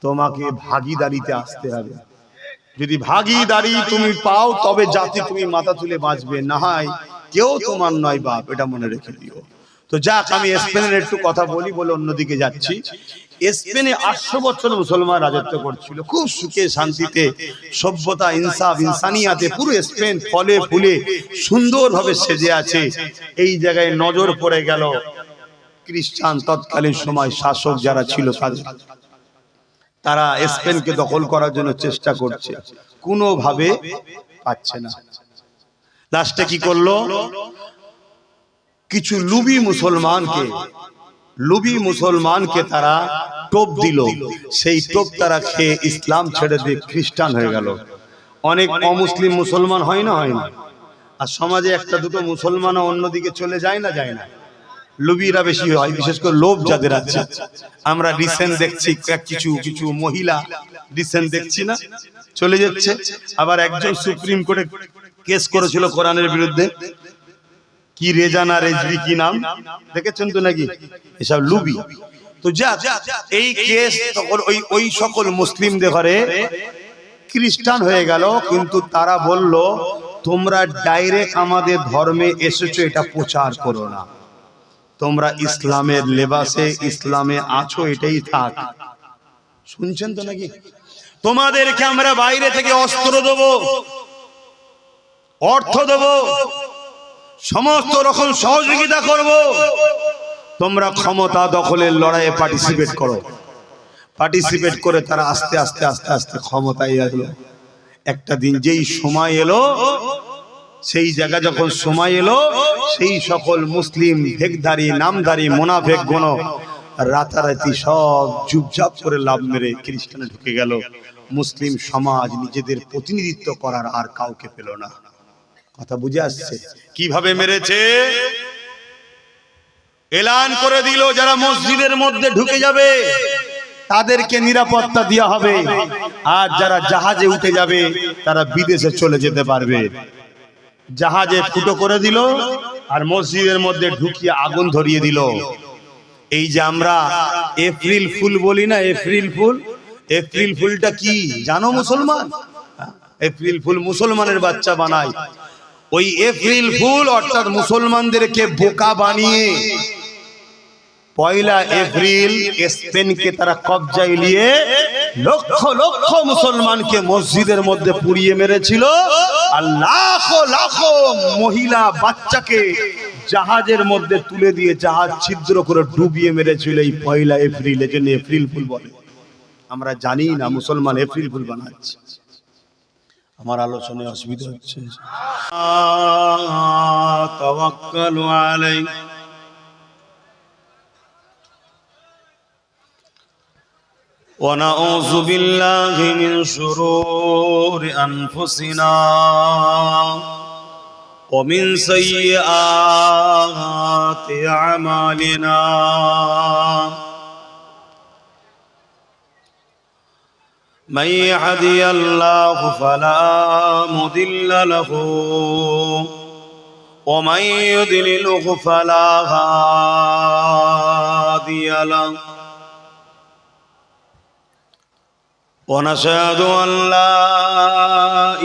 তোমাকে ভাগীদারিতে আসতে হবে। যদি ভাগীদারি তুমি পাও, তবে জাতি তুমি মাথা তুলে বাঁচবে, না হয় কেউ তোমার নয় বাপ, এটা মনে রেখে দিও। তো যাক, আমি স্পেনের একটু কথা বলি বলে অন্যদিকে যাচ্ছি। স্পেনে 800 বছর মুসলমান রাজত্ব করছিল, খুব সুখে শান্তিতে, সভ্যতা, ইনসাফ, ইনসানিয়াতে পুরো স্পেন ফলে ফুলে সুন্দরভাবে সেজে আছে। এই জায়গায় নজর পড়ে গেল খ্রিস্টান তৎকালীন সময় শাসক যারা ছিল, তারা স্পেনকে দখল করার জন্য চেষ্টা করছে, কোনোভাবে পাচ্ছে না। লাস্টে কি করলো? কিছু লুবি মুসলমানকে তারা টোপ দিল। সেই টোপ তারা খেয়ে ইসলাম ছেড়ে দিয়ে খ্রিস্টান হয়ে গেল। অনেক অমুসলিম মুসলমান হয় না? আর সমাজে একটা দুটো মুসলমান অন্যদিকে চলে যায় না? লুবিরা বেশি হয়, বিশেষ করে লোভ যাদের আছে। আমরা রিসেন্ট দেখছি কিছু মহিলা রিসেন্ট দেখছি না, চলে যাচ্ছে। আবার একজন সুপ্রিম কোর্টে কেস করেছিল কোরআনের বিরুদ্ধে, কি রেজানা রেজভি কি নাম, দেখেছেন তো নাকি? এসব লুবি। তো যা এই কেস তখন ওই সকল মুসলিমদের ঘরে খ্রিস্টান হয়ে গেল, কিন্তু তারা বলল তোমরা ডাইরেক্ট আমাদের ধর্মে এসেছো, এটা প্রচার করো না, তোমরা ইসলামের লেবাসে ইসলামে আছো, এটাই থাক। শুনছেন তো নাকি? তোমাদেরকে আমরা বাইরে থেকে অস্ত্র দেব, অর্থ দেব, সমস্ত রকম সহযোগিতা করব, তোমরা ক্ষমতা দখলের লড়াইয়ে পার্টিসিপেট করো। পার্টিসিপেট করে তারা আস্তে আস্তে আস্তে আস্তে ক্ষমতায় এলো। একটা দিন যেই সময় এলো, সেই জায়গা যখন সময় এলো, সেই সকল মুসলিম ভেকধারী নামধারী মুনাফেক গুণ রাতারাতি সব চুপচাপ করে লাভ মেরে খ্রিস্টানে ঢুকে গেল। মুসলিম সমাজ নিজেদের প্রতিনিধিত্ব করার আর কাউকে পেল না। কথা বুঝে আসছে? কিভাবে মেরেছে? এলান করে দিল যারা মসজিদের মধ্যে ঢুকে যাবে তাদেরকে নিরাপত্তা দেওয়া হবে, আর যারা জাহাজে উঠে যাবে তারা বিদেশে চলে যেতে পারবে। জাহাজে ফুটো করে দিল আর মসজিদের মধ্যে ঢুকিয়ে আগুন ধরিয়ে দিল। এই যে আমরা এপ্রিল ফুল বলি না, এপ্রিল ফুল, এপ্রিল ফুলটা কি জানো মুসলমান? এপ্রিল ফুল মুসলমানের বাচ্চা বানায়। ওই এপ্রিল ফুল অর্থাৎ মুসলমানদেরকে বোকা বানিয়ে পয়লা এপ্রিল স্পেনকে তারা কবজায় নিয়ে লক্ষ লক্ষ মুসলমানকে মসজিদের মধ্যে পুড়িয়ে মেরেছিল, আর লাখো লাখো মহিলা বাচ্চাকে জাহাজের মধ্যে তুলে দিয়ে জাহাজ ছিদ্র করে ডুবিয়ে মেরেছিল এই পয়লা এপ্রিল। এজন্য এপ্রিল ফুল বলে। আমরা জানি না মুসলমান এপ্রিল ফুল বানাচ্ছে। আমার আলোচনায় অসুবিধা হচ্ছে। তাওয়াক্কালু আলাইহি ونعوذ بالله من شرور أنفسنا ومن سيئات أعمالنا من يهده الله فلا مضل له ومن يضلله فلا هادي له ونشهد أن لا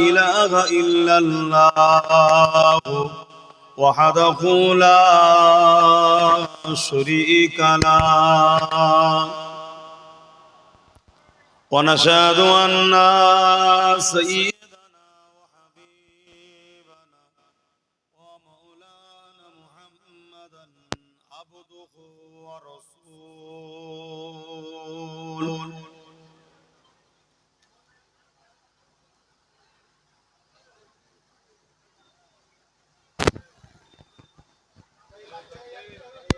إله إلا الله وحده لا شريك له ونشهد أن سيدنا وحبيبنا ومولانا محمدا عبده ورسوله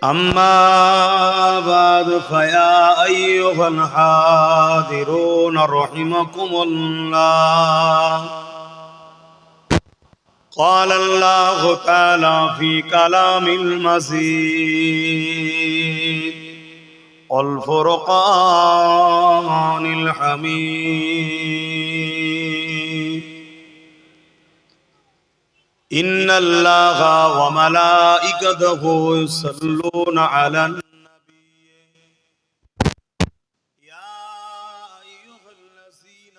أما بعد فيا أيها الحاضرون رحمكم الله قال الله تعالى في كلام المزيد والفرقان الحميد إن الله وملائكته يصلون على النبي يا أيها الذين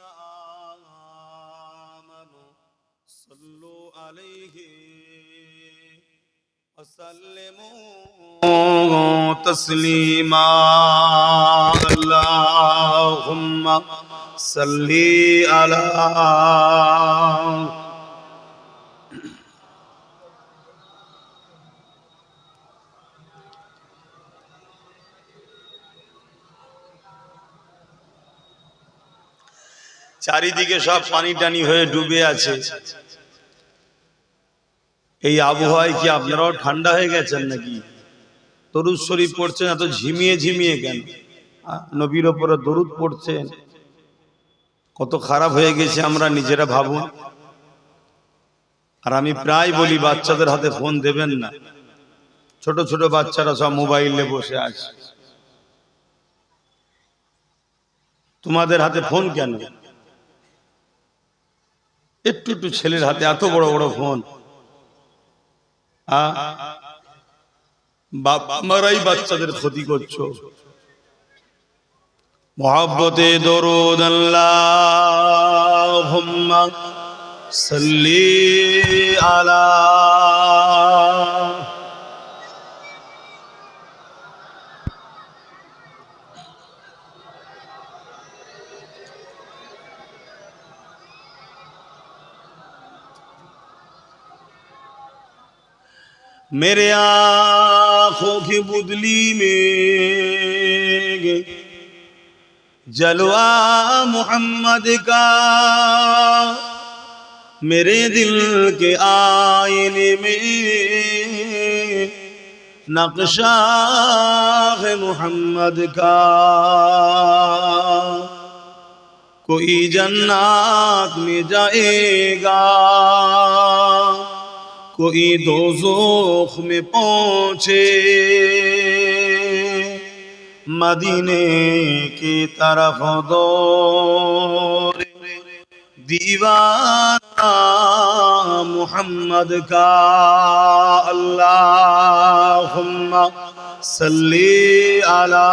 آمنوا صلوا عليه وسلموا تسليما اللهم صل على চারিদিকে সব পানি টানি হয়ে ডুবে আছে। এই আবহাওয়ায় কি আপনারাও ঠান্ডা হয়ে গেছেন নাকি? দরুদ শরীফ পড়ছেন এত ঝিমিয়ে ঝিমিয়ে কেন? নবীর ওপরে দরুদ পড়ছেন, কত খারাপ হয়ে গেছে আমরা নিজেরা ভাবুন। আর আমি প্রায় বলি বাচ্চাদের হাতে ফোন দেবেন না। ছোট ছোট বাচ্চারা সব মোবাইলে বসে আছে, তোমাদের হাতে ফোন কেন? একটু একটু ছেলের হাতে এত বড় বড় ফোন। বাবারাই বাচ্চাদের ক্ষতি করছো। মুহাব্বতে দরুদ আল্লাহুম্মা সাল্লি আলা मेरे आँखों की बुदली में जलवा मोहम्मद का, मेरे दिल के आईने में नक्शा है मोहम्मद का। कोई जन्नत में जाएगा, कोई दोज़ख में पहुंचे, मदीने की तरफ दौड़े दीवाना मोहम्मद का। अल्लाहुम्मा सल्ली अला।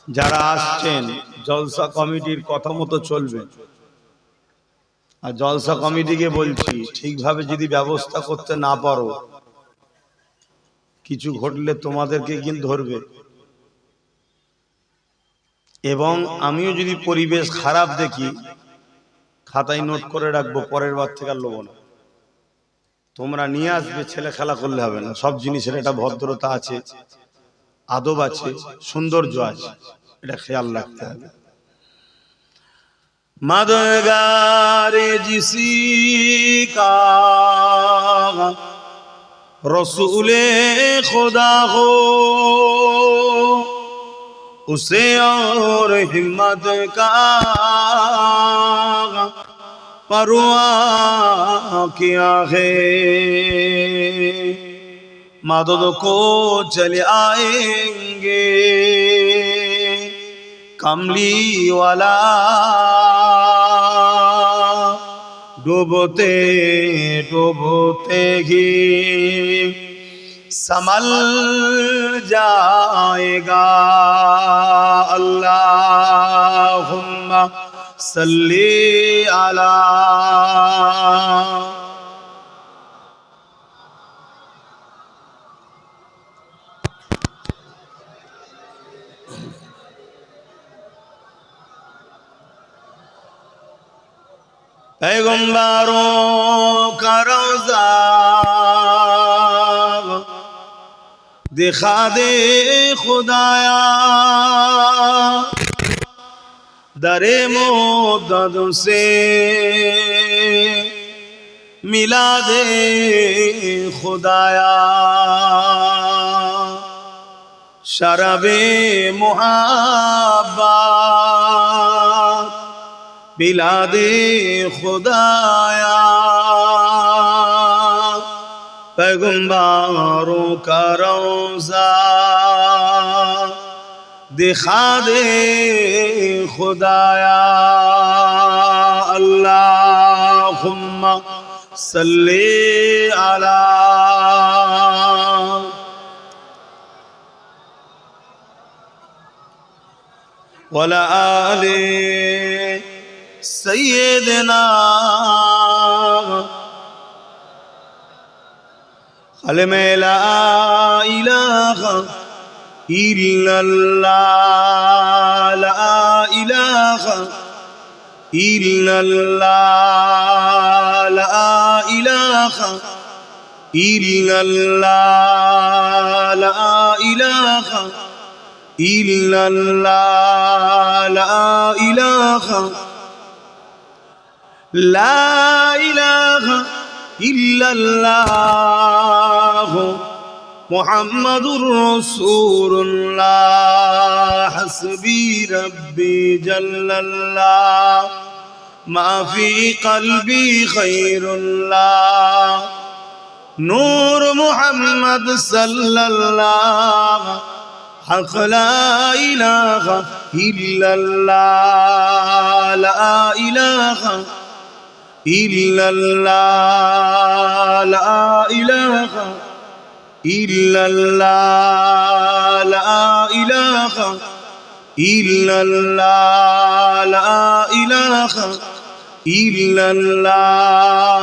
যারা আসছেন জলসা কমিটির কথা মতো চলবেন, আর জলসা কমিটিকে বলছি ঠিকভাবে যদি ব্যবস্থা করতে না পারো, কিছু ঘটলে তোমাদেরকে কিন্তু ধরবে। এবং আমিও যদি পরিবেশ খারাপ দেখি খাতায় নোট করে রাখবো, পরের বার থেকে আর লোবো না। তোমরা নিয়ে আসবে, ছেলে খেলা করলে হবে না। সব জিনিসের একটা ভদ্রতা আছে, আদব আছে, সৌন্দর্য আছে, এটা খেয়াল রাখতে হবে। मददगारे जिसी का रसूले खुदा हो, उसे और हिम्मत का परवाह किया है। मदद को चले आएंगे कमली वाला, डूबते डूबते ही संभल जाएगा। अल्लाहुम्मा सल्ली अला। पैगंबरों का रोज़ा दिखा दे खुदाया, दरे मोहब्बत से मिला दे खुदाया। शरबे मुहब्बत पिला दे खुदाया। पैगंबरों का रोज़ा दिखा दे खुदाया। अल्लाहुम्मा सल्ली अला। वला आले सय्यदना कलमे ला इलाहा इल्लल्लाह, ला इलाहा इल्लल्लाह, ला इलाहा इल्लल्लाह, ला इलाहा इल्लल्लाह, ला इलाहा ला इलाहा इल्लल्लाह मुहम्मदुर रसूलुल्लाह। हस्बी रब्बी जल्लल्लाह, मा फी क़ल्बी खैरुल्लाह। नूर मुहम्मद सल्लल्लाह, हक़ ला इलाहा इल्लल्लाह, ला इलाहा इल्लल्लाह, ला इलाहा इल्लल्लाह, ला इलाहा इल्लल्लाह, ला इलाहा इल्लल्लाह,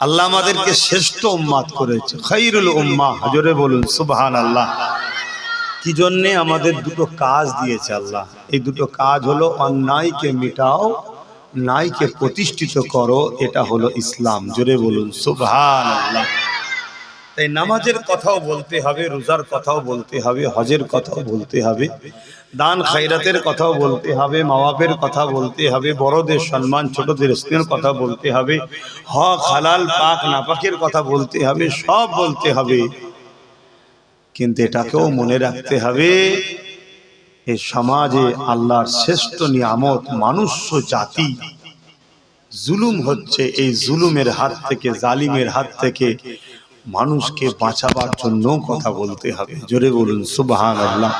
আল্লাহ আমাদেরকে শ্রেষ্ঠ উম্মাত করেছে, খায়রুল উম্মাহ। জোরে বলুন সুবহানাল্লাহ। কি জন্যে? আমাদের দুটো কাজ দিয়েছে আল্লাহ। এই দুটো কাজ হলো অন্যায়কে মিটাও, ন্যায়কে প্রতিষ্ঠিত করো। এটা হলো ইসলাম। জোরে বলুন সুবহানাল্লাহ। তাই নামাজের কথাও বলতে হবে, রোজার কথাও বলতে হবে, হজের কথাও বলতে হবে, দান খায়রাতের কথাও বলতে হবে, মা বাপের কথা বলতে হবে, বড়দের সম্মান ছোটদের স্নেহের কথা বলতে হবে, হক হালাল পাক নাপাকের কথা বলতে হবে, সব বলতে হবে। কিন্তু এটাকেও মনে রাখতে হবে, এই সমাজে আল্লাহর শ্রেষ্ঠ নিয়ামত মানুষ্য জাতি জুলুম হচ্ছে। এই জুলুমের হাত থেকে, জালিমের হাত থেকে মানুষকে বাঁচাবার জন্য কথা বলতে হবে। জোরে বলুন সুবহানাল্লাহ।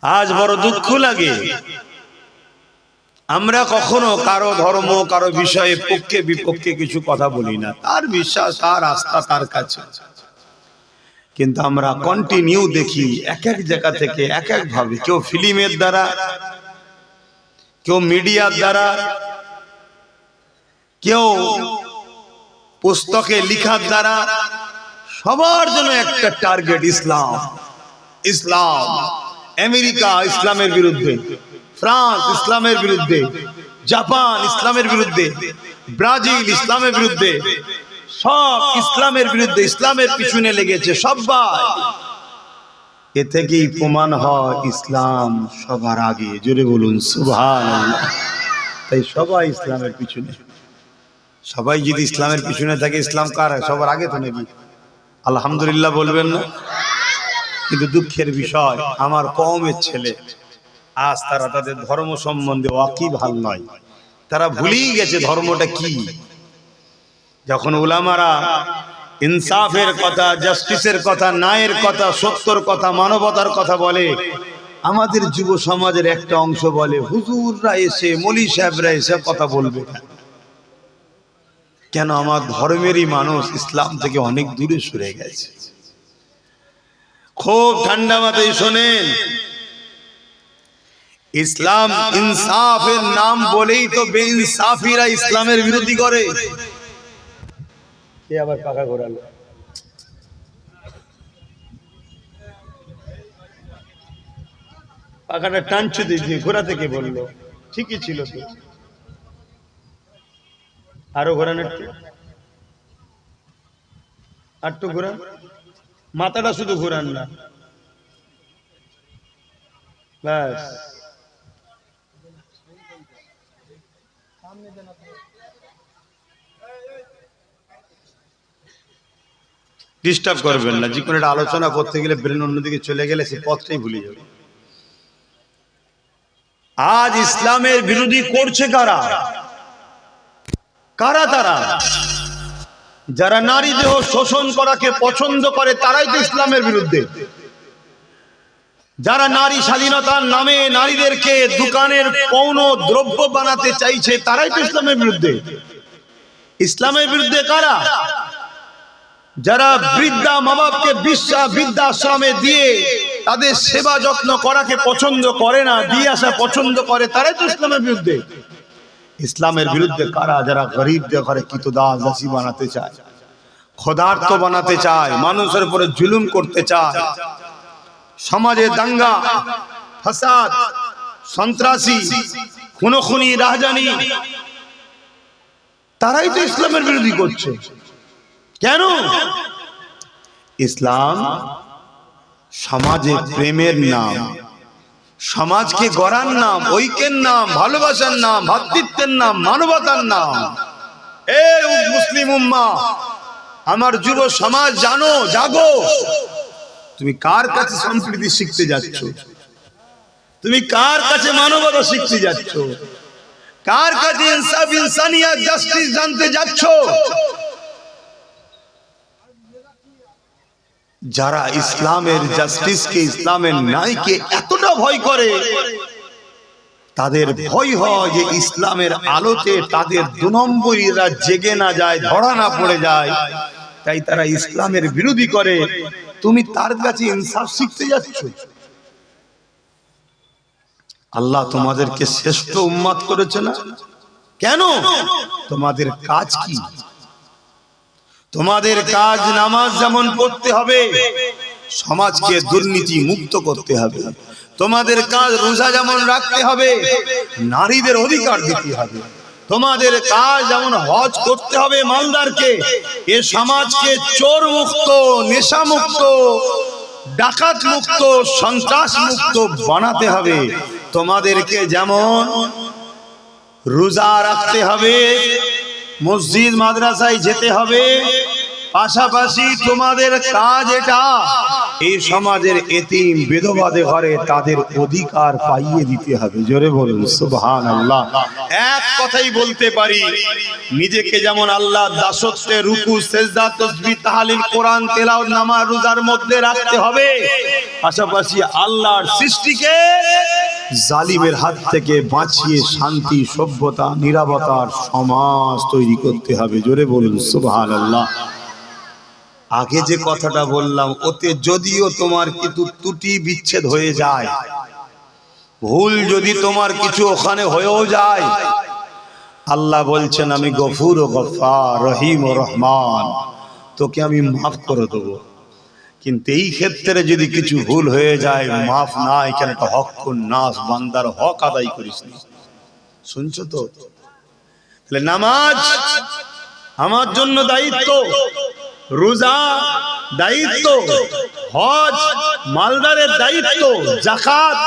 আজ বড় দুঃখ লাগে, আমরা কখনো কারো ধর্ম, কারো বিষয়ে পক্ষে বিপক্ষে কিছু কথা বলি না। তার বিশ্বাস, তার আস্থা তার কাছে। কিন্তু আমরা কন্টিনিউ দেখি এক এক জায়গা থেকে এক এক ভাবে, কেউ ফিল্মের দ্বারা, কেউ মিডিয়ার দ্বারা, কেউ পুস্তকে লিখার দ্বারা, সবার জন্য একটা টার্গেট ইসলাম। ইসলাম। আমেরিকা ইসলামের বিরুদ্ধে, ফ্রান্স ইসলামের বিরুদ্ধে, জাপান ইসলামের বিরুদ্ধে, ব্রাজিল ইসলামের বিরুদ্ধে, সব ইসলামের বিরুদ্ধে, ইসলামের পিছনে লেগেছে সবাই। এ থেকেই প্রমাণ হয় ইসলাম সবার আগে। জোরে বলুন সুবহানাল্লাহ। তাই সবাই ইসলামের পিছনে। সবাই যদি ইসলামের পিছনে থাকে, ইসলাম কার সবার আগে তো নাকি? আলহামদুলিল্লাহ বলবেন না? কিন্তু দুঃখের বিষয়, আমার কওমের ছেলে আজ তারা তাদের ধর্ম সম্বন্ধে ওয়াকিবহাল নয়। তারা ভুলেই গেছে ধর্মটা কি। যখন উলামারা ইনসাফের কথা, জাস্টিসের কথা, ন্যায়ের কথা, সত্যর কথা, মানবতার কথা বলে, আমাদের যুব সমাজের একটা অংশ বলে হুজুররা এসে, মৌলী সাহেবরা এসে কথা বলবে কেন? আমার ধর্মেরই মানুষ ইসলাম থেকে অনেক দূরে সরে গেছে। খুব ঠান্ডা মাথায় শোনেন, ইসলাম ইনসাফের নাম বলেই তো বেইনসাফিরা ইসলামের বিরোধী করে। কে আবার পাকা ঘোরালো? পাখাটা টানছু দিয়েছে, ঘোরা থেকে বললো ঠিকই ছিল তো। আরো ঘোরান একটু, আরটু ঘোরান, মাথাটা শুধু ঘোরান না, ব্যাস। ডিস্টার্ব করবেন না। যে কোনো একটা আলোচনা করতে গেলে ব্রেন অন্যদিকে চলে গেলে সে পথটাই ভুলে যাবে। আজ ইসলামের বিরোধী করছে কারা? কারা তারা? যারা নারী দেহ শোষণ করাকে পছন্দ করে তারাই তো ইসলামের বিরুদ্ধে। যারা নারী স্বাধীনতার নামে নারীদেরকে দোকানের পৌন দ্রব্য বানাতে চাইছে তারাই তো ইসলামের বিরুদ্ধে। ইসলামের বিরুদ্ধে কারা? যারা বৃদ্ধা মা বাপকে বৃদ্ধাশ্রমে দিয়ে তাদের সেবা যত্ন করাকে পছন্দ করে না, দিয়ে আসা পছন্দ করে, তারাই তো ইসলামের বিরুদ্ধে। ইসলামের বিরুদ্ধে কারা? যারা গরিবদের ঘরে কিতদাস দাসী বানাতে চায়, ক্ষুধার্ত বানাতে চায়, মানুষের উপরে জুলুম করতে চায়, সমাজে দাঙ্গা ফাসাদ, সন্ত্রাসী, খুনোখুনি, রাহজানি, তারাই তো ইসলামের বিরোধী করছে। কেন? ইসলাম সমাজে প্রেমের নাম, সমাজকে গড়ার নাম, ঐক্যের নাম, ভালোবাসার নাম, ভ্রাতৃত্বের নাম, মানবতার নাম। এই মুসলিম উম্মাহ, আমার যুব সমাজ, জানো, জাগো। তুমি কার কাছে সম্প্রীতি শিখতে যাচ্ছ? তুমি কার কাছে মানবতা শিখতে যাচ্ছ? কার কাছে ইনসাফ, ইনসানিয়ত, জাস্টিস জানতে যাচ্ছ? যারা ইসলামের জাস্টিসকে, ইসলামের ন্যায়কে এতটা ভয় করে, তাদের ভয় হয় যে ইসলামের আলোতে তাদের 2 নম্বরীরা জেগে না যায়, ধরা না পড়ে যায়, তাই তারা ইসলামের বিরোধী করে। তুমি তার কাছে ইনসাফ শিখতে যাচ্ছ। আল্লাহ তোমাদেরকে শ্রেষ্ঠ উম্মত করেছে না? কেন? তোমাদের কাজ কি? তোমাদের কাজ নামাজ যেমন পড়তে হবে, সমাজকে দুর্নীতি মুক্ত করতে হবে। তোমাদের কাজ রোজা যেমন রাখতে হবে, নারীদের অধিকার দিতে হবে। তোমাদের কাজ যেমন হজ করতে হবে মালদারকে, এ সমাজকে চোর মুক্ত, নেশা মুক্ত, ডাকাত মুক্ত, সন্ত্রাস মুক্ত বানাতে হবে। তোমাদেরকে যেমন রোজা রাখতে হবে, মসজিদ মাদ্রাসায় যেতে হবে, পাশাপাশি তোমাদের কাজ এটা এই সমাজের এতিম বিধবাদের ঘরে তাদের অধিকার পাইয়ে দিতে হবে। জোরে বলুন সুবহানাল্লাহ। এক কথাই বলতে পারি, নিজেকে যেমন আল্লাহর দাসত্বে রুকু সেজদা তাসবিহ তাহলিল কোরআন তেলাওয়াত নামাজ রোজার মধ্যে রাখতে হবে, পাশাপাশি আল্লাহর সৃষ্টিকে জালিমের হাত থেকে বাঁচিয়ে শান্তি, সভ্যতা, নিরাপত্তার সমাজ তৈরি করতে হবে। জোরে বলুন সুবহানাল্লাহ। আগে যে কথাটা বললাম, ওতে যদিও তোমার কিছু ত্রুটি বিচ্ছেদ হয়ে যায়, ভুল যদি তোমার কিছু ওখানে হয়েও যায়, আল্লাহ বলছেন আমি গফুর ও গফফার, রহিম ও রহমান, তোকে আমি মাফ করে দেবো। কিন্তু এই ক্ষেত্রে যদি কিছু ভুল হয়ে যায়, মাফ নাই, কেন এটা হকুন নাস, বান্দার হক আদায় করিস নি। শুনছো তো? তাহলে নামাজ আমার জন্য দায়িত্ব, রোজা দায়িত্ব, হজ মালদারের দায়িত্ব, যাকাত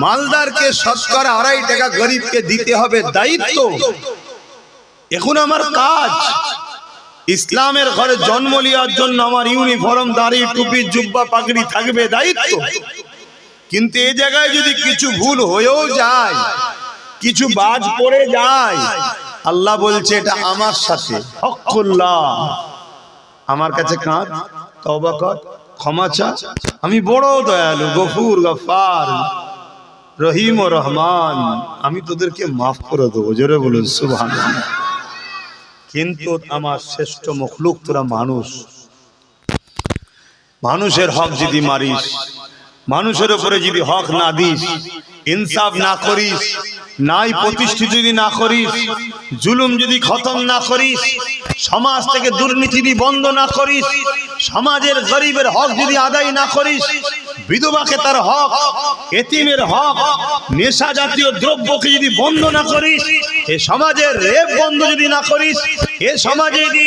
মালদারকে শতকরা 2.5 টাকা গরিবকে দিতে হবে দায়িত্ব। এখন আমার কাজ ইসলামের ঘরে জন্ম নেওয়ার জন্য আমার ইউনিফর্ম, দাড়ি, টুপি, জুব্বা, পাগড়ি থাকবে দায়িত্ব। কিন্তু এই জায়গায় যদি কিছু ভুল হয়েও যায়, কিছু বাজ পড়ে যায়, আল্লাহ বলছে এটা আমার সাথে হকুল্লাহ, আমার কাছে কাঁদ, তওবা কর, ক্ষমা চা, আমি বড় দয়ালু, গফুর গফফার, রহিম ও রহমান, আমি তোদেরকে মাফ করে দেবো। জোরে বলুন সুবহানাল্লাহ। কিন্তু আমার শ্রেষ্ঠ মখলুক তোরা মানুষ, মানুষের হক যদি মারিস, মানুষের উপরে যদি হক না দিস, ইনসাফ না করিস, ন্যায় প্রতিষ্ঠিত যদি না করিস, জুলুম যদি খতম না করিস, সমাজ থেকে দুর্নীতি বন্ধ না করিস, সমাজের গরিবের হক যদি আদায় না করিস, বিধবাকে তার হক, এতিমের হক, নেশা জাতীয় দ্রব্যকে যদি বন্ধ না করিস, এ সমাজের রেপ বন্ধ যদি না করিস, এ সমাজে যদি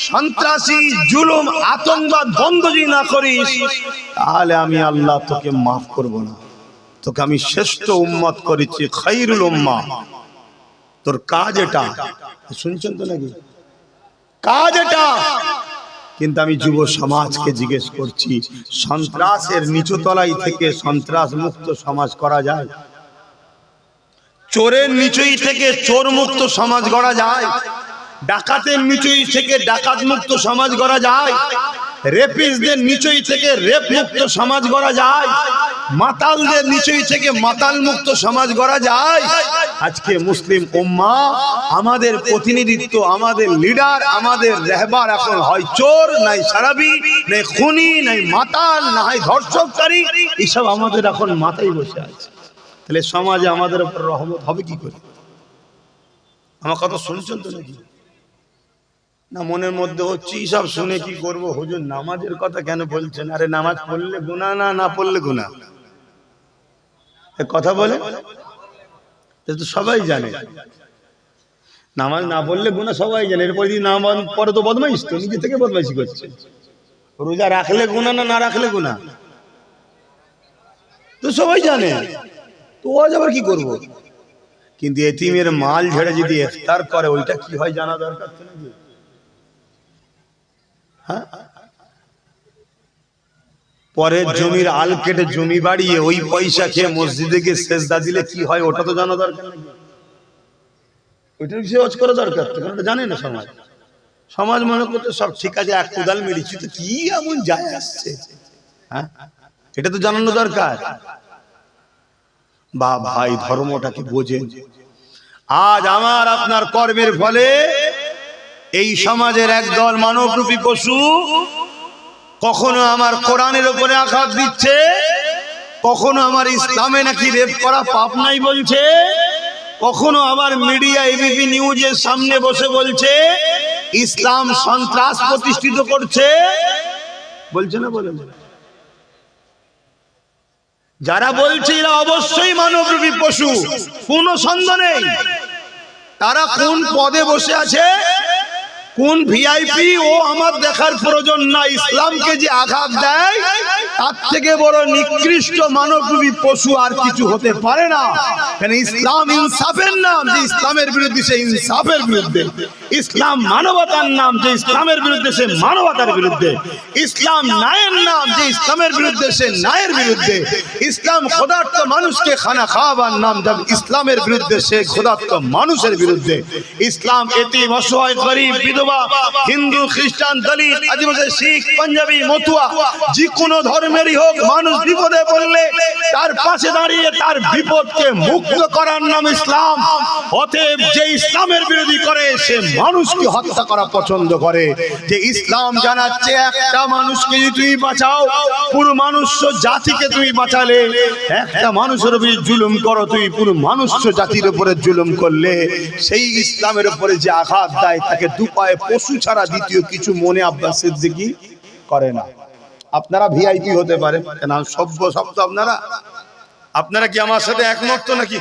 সন্ত্রাসী, জুলুম, আতঙ্কবাদ বন্ধ যদি না করিস, তাহলে আমি আল্লাহ তোকে মাফ করব না। তোকে আমি শ্রেষ্ঠ উম্মত করেছি, খায়রুল উম্মাহ। তোর কাজ এটা, শুনছেন তো নাকি? কাজ এটা। কিন্তু আমি যুব সমাজকে জিজ্ঞেস করছি, সন্ত্রাসের নিচুতলাই থেকে সন্ত্রাস মুক্ত সমাজ করা যায়? চোরের নিচুই থেকে চোর মুক্ত সমাজ গড়া যায়? ডাকাতের নিচুই থেকে ডাকাত মুক্ত সমাজ গড়া যায়? রেপিস্টদের নিচুই থেকে রেপ মুক্ত সমাজ গড়া যায়? মাতালদের নিচুই থেকে মাতাল মুক্ত সমাজ গড়া যায়? আজকে মুসলিম উম্মাহ, আমাদের প্রতিনিধিত্ব, আমাদের লিডার, আমাদের রাহবার এখন হয় চোর, নাই সারাবি, নাই খুনি, নাই মাতাল, না হয় ধর্ষককারী, এসব আমাদের এখন মাথায় বসে আছে। তাহলে সমাজে আমাদের উপর রহমত হবে কি করে? আমার কথা শুনছেন তো নাকি? না মনের মধ্যে হচ্ছে সব শুনে কি করব, হুজুর নামাজের কথা কেন বলছেন? আরে নামাজ পড়লে গুনাহ, না না পড়লে গুনাহ? কথা বলে তো সবাই জানে, নামাজ না পড়লে গুনাহ সবাই জানে। এরপর যদি নামাজ পড়ে তো বদমাইশ, তো নিজে থেকে বদমাইশি করছে। রোজা রাখলে গুনাহ, না না রাখলে গুনাহ, তো সবাই জানে। তো আজ আবার কি করব? কিন্তু এতিমের মাল ঝেড়ে যদি ইফতার করে, ওইটা কি হয় জানা দরকার তো নাকি? হ্যাঁ, পরের জমির আল কেটে জমি বাড়িয়ে ওই পয়সা খেয়ে মসজিদে গিয়ে সেজদা দিলে কি হয়, ওটা তো জানা দরকার নাকি? ওইটার বিষয়ে ওয়াজ করা দরকার তো, কারণ জানে না সমাজ। সমাজ মনে করতে সব ঠিক আছে, এক কোদাল মেরেছি তো কি এমন যায় আসছে? হ্যাঁ, এটা তো জানানো দরকার। বা ভাই, ধর্মটাকে বোঝেন। আজ আমার আপনার কর্মের ফলে এই সমাজের একদল মানবরূপী পশু কখনো আমার কোরআনের উপরে আঘাত দিচ্ছে, কখনো আমার ইসলামে নাকি রেপ করা পাপ নাই বলছে, কখনো আবার মিডিয়া এবিপি নিউজের সামনে বসে বলছে ইসলাম সন্ত্রাস প্রতিষ্ঠিত করছে, বলছে না? বলে যারা বলছে এরা অবশ্যই মানবরূপী পশু, কোনো সন্দেহ নেই। তারা কোন পদে বসে আছে, কোন ভিআইপি, ও আমার দেখার প্রয়োজন না। ইসলামকে যে আঘাত দেয় তার থেকে বড় নিকৃষ্ট মানবরূপী পশু আর কিছু হতে পারে না। কারণ ইসলাম ইনসাফের নাম, যে ইসলামের বিরুদ্ধে সে ইনসাফের বিরুদ্ধে। ইসলাম মানবতার নাম, যে ইসলামের বিরুদ্ধে সে মানবতার বিরুদ্ধে। ইসলাম ন্যায়ের নাম, যে ইসলামের বিরুদ্ধে সে ন্যায়ের বিরুদ্ধে। ইসলাম ক্ষুধার্ত মানুষকে খানা খাওয়াবার নাম, যা ইসলামের বিরুদ্ধে সে ক্ষুধার্ত মানুষের বিরুদ্ধে। ইসলাম এতিম, অসহায়, গরিব, বিধবা, হিন্দু, খ্রিস্টান, দলিত, আদিবাসী, শিখ, পাঞ্জাবি, মতুয়া, যে কোনো ধর্মেরই হোক, মানুষ বিপদে পড়লে তার পাশে দাঁড়িয়ে তার বিপদকে মুক্ত করার নাম ইসলাম। অতএব যে ইসলামের বিরোধী করে সে মানুষকে হত্যা করা পছন্দ করে। যে ইসলাম জানাচ্ছে একটা মানুষকে যদি তুমি বাঁচাও, পুরো মানুষ জাতিকে তুমি বাঁচালে। একটা মানুষের উপর জুলুম করো তুমি, পুরো মানুষ জাতির উপরে জুলুম করলে সেই ইসলামের উপরে যে আঘাত দেয় তাকে দুপায়ে পশু ছাড়া দ্বিতীয় কিছু মনে আব্বাস সিদ্দিকী করে না। আপনারা ভিআইপি হতে পারে কেন, সভ্য শব্দ আপনারা কি আমার সাথে একমত তো নাকি?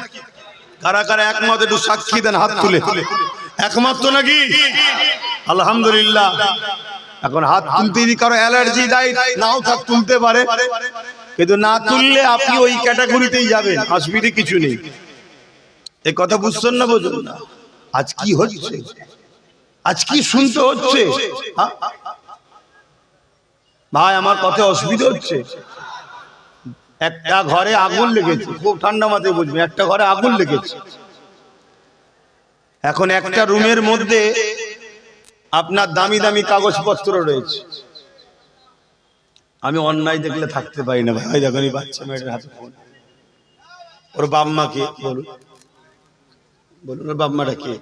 কারা কারা একমত একটু সাক্ষী দেন, হাত তুলে। একমত তো নাকি? আলহামদুলিল্লাহ। এখন হাত তুলতে যদি কারো অ্যালার্জি দেয় নাও থাক, তুলতে পারে, কিন্তু না তুললে আপনি ওই ক্যাটাগরিতেই যাবেন, অসুবিধে কিছু নেই। এই কথা বুঝছেন না? বুঝুন না। আজ কি হচ্ছে, আজ কি শুনতে হচ্ছে? ভাই আমার কথা অসুবিধা হচ্ছে। একটা ঘরে আগুন লেগেছে, খুব ঠান্ডা মাথায় বুঝবে, একটা ঘরে আগুন লেগেছে। এখন একটা রুমের মধ্যে আপনার দামি দামি কাগজপত্র রয়েছে। আমি অন্যায় দেখলে থাকতে পারি না ভাই। দেখুন এই বাচ্চা মেয়েটার হাতে ফোন, ওর বাপ মা কে? বলুন বলুন, ওর বাপ মাটা কে?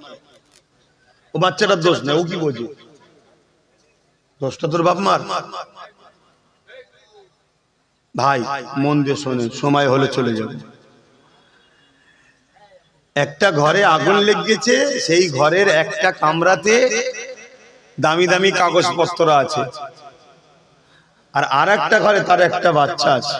ও বাচ্চাটার দোষ নেই, ও কি বোঝে? দোষটা তোর বাপ মার। ভাই মন দিয়ে শোনেন, সময় হলে চলে যাবে। একটা ঘরে আগুন লেগেছে, সেই ঘরের একটা কামরাতে দামি দামি কাগজপত্র আছে, আর আরেকটা ঘরে তার একটা বাচ্চা আছে।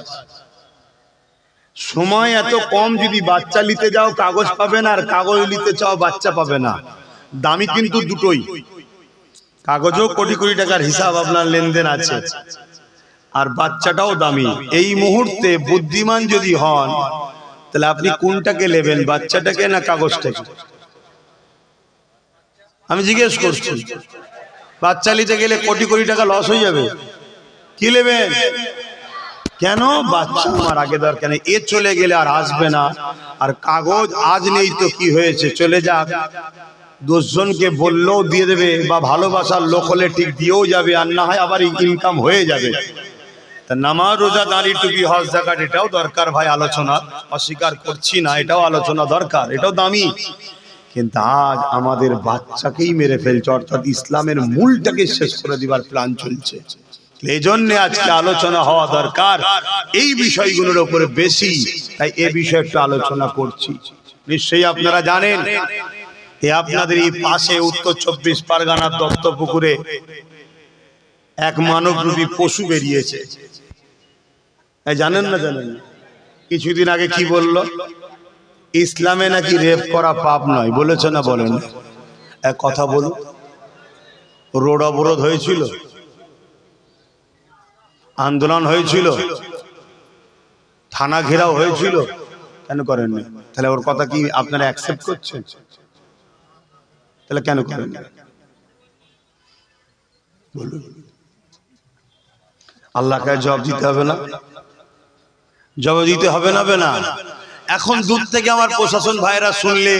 সময় এত কম, যদি বাচ্চা নিতে যাও কাগজ পাবে না, আর কাগজ নিতে চাও বাচ্চা পাবে না। দামি কিন্তু দুটোই, কাগজও কোটি কোটি টাকার হিসাব আপনার লেনদেন আছে, আর বাচ্চাটাও দামি। এই মুহূর্তে বুদ্ধিমান যদি হন তাহলে আপনি কোনটাকে নেবেন, বাচ্চাটাকে না কাগজটাকে? আমি জিজ্ঞেস করছি। বাচ্চা নিতে গেলে কোটি কোটি টাকা লস হয়ে যাবে, কি নেবেন? কেন? বাচ্চা আমার আগে দরকার নেই, এ চলে গেলে আর আসবে না। আর কাগজ আজ নেই তো কি হয়েছে, চলে যাক। 10 জনকে বললেও দিয়ে দেবে, বা ভালোবাসার লোক হলে ঠিক দিয়েও যাবে, আর না হয় আবার ইনকাম হয়ে যাবে। তা নামাজ, রোজা, দাঁড়ি, টুপি, হজ, যাকাত এটাও দরকার ভাই, আলোচনা অস্বীকার করছি না, এটাও আলোচনা দরকার, এটাও দামি। কিন্তু আজ আমাদের বাচ্চাকেই মেরে ফেলছে, অর্থাৎ ইসলামের মূলটাকে শেষ করে দিবার প্ল্যান চলছে। এই জন্য আজকে আলোচনা হওয়া দরকার এই বিষয়গুলোর উপরে বেশি, তাই এ বিষয়ে একটু আলোচনা করছি। নিশ্চয়ই আপনারা জানেন আপনাদের এই পাশে উত্তর 24 পরগনার দত্তপুকুরে এক মানবরূপী পশু বেরিয়েছে। জানেন না? জানেন না? কিছুদিন আগে কি বললো? ইসলামে নাকি রেপ করা পাপ নয়, বলেছে না? বলেন। এক কথা বলুন, রোড অবরোধ হয়েছিল, আন্দোলন হয়েছিল, থানা ঘেরাও হয়েছিল, কেন করেন না? তাহলে ওর কথা কি আপনারা অ্যাকসেপ্ট করছেন? তাহলে কেন করেন না? বলুন। আল্লাহকে জবাব দিতে হবে না? জবাব দিতে হবে না? না। এখন দূর থেকে আমার প্রশাসন ভাইরা শুনলে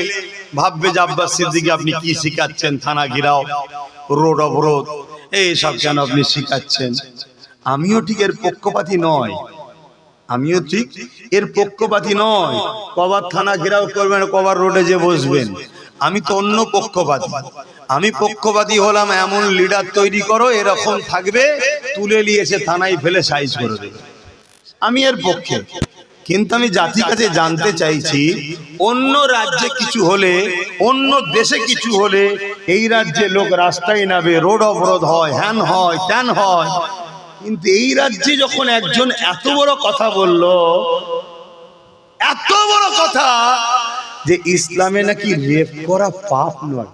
ভাববে যে আব্বাস সিদ্দিকী আপনি কি শিখাচ্ছেন, থানা ঘেরাও, রোড অবরোধ, এইসব কেন আপনি শিখাচ্ছেন? আমিও ঠিক এর পক্ষপাতী নয়, আমিও ঠিক এর পক্ষপাতী নয়। কবার থানা ঘেরাও করবেন, কবার রোডে যে বসবেন, আমি তো অন্য পক্ষপাতী। আমি পক্ষপাতী হলাম এমন লিডার তৈরি করো এরকম থাকবে, তুলে নিয়ে এসে থানায় ফেলে সাইজ করে দেবে, আমি এর পক্ষে। কিন্তু আমি জাতির কাছে জানতে চাইছি, অন্য রাজ্যে কিছু হলে, অন্য দেশে কিছু হলে এই রাজ্যে লোক রাস্তায় নামে, রোড অবরোধ হয়, হ্যান হয়, ত্যান হয়, কিন্তু এই রাজ্যে যখন একজন এত বড় কথা বলল, এত বড় কথা যে ইসলামে নাকি রেপ করা পাপ নয়,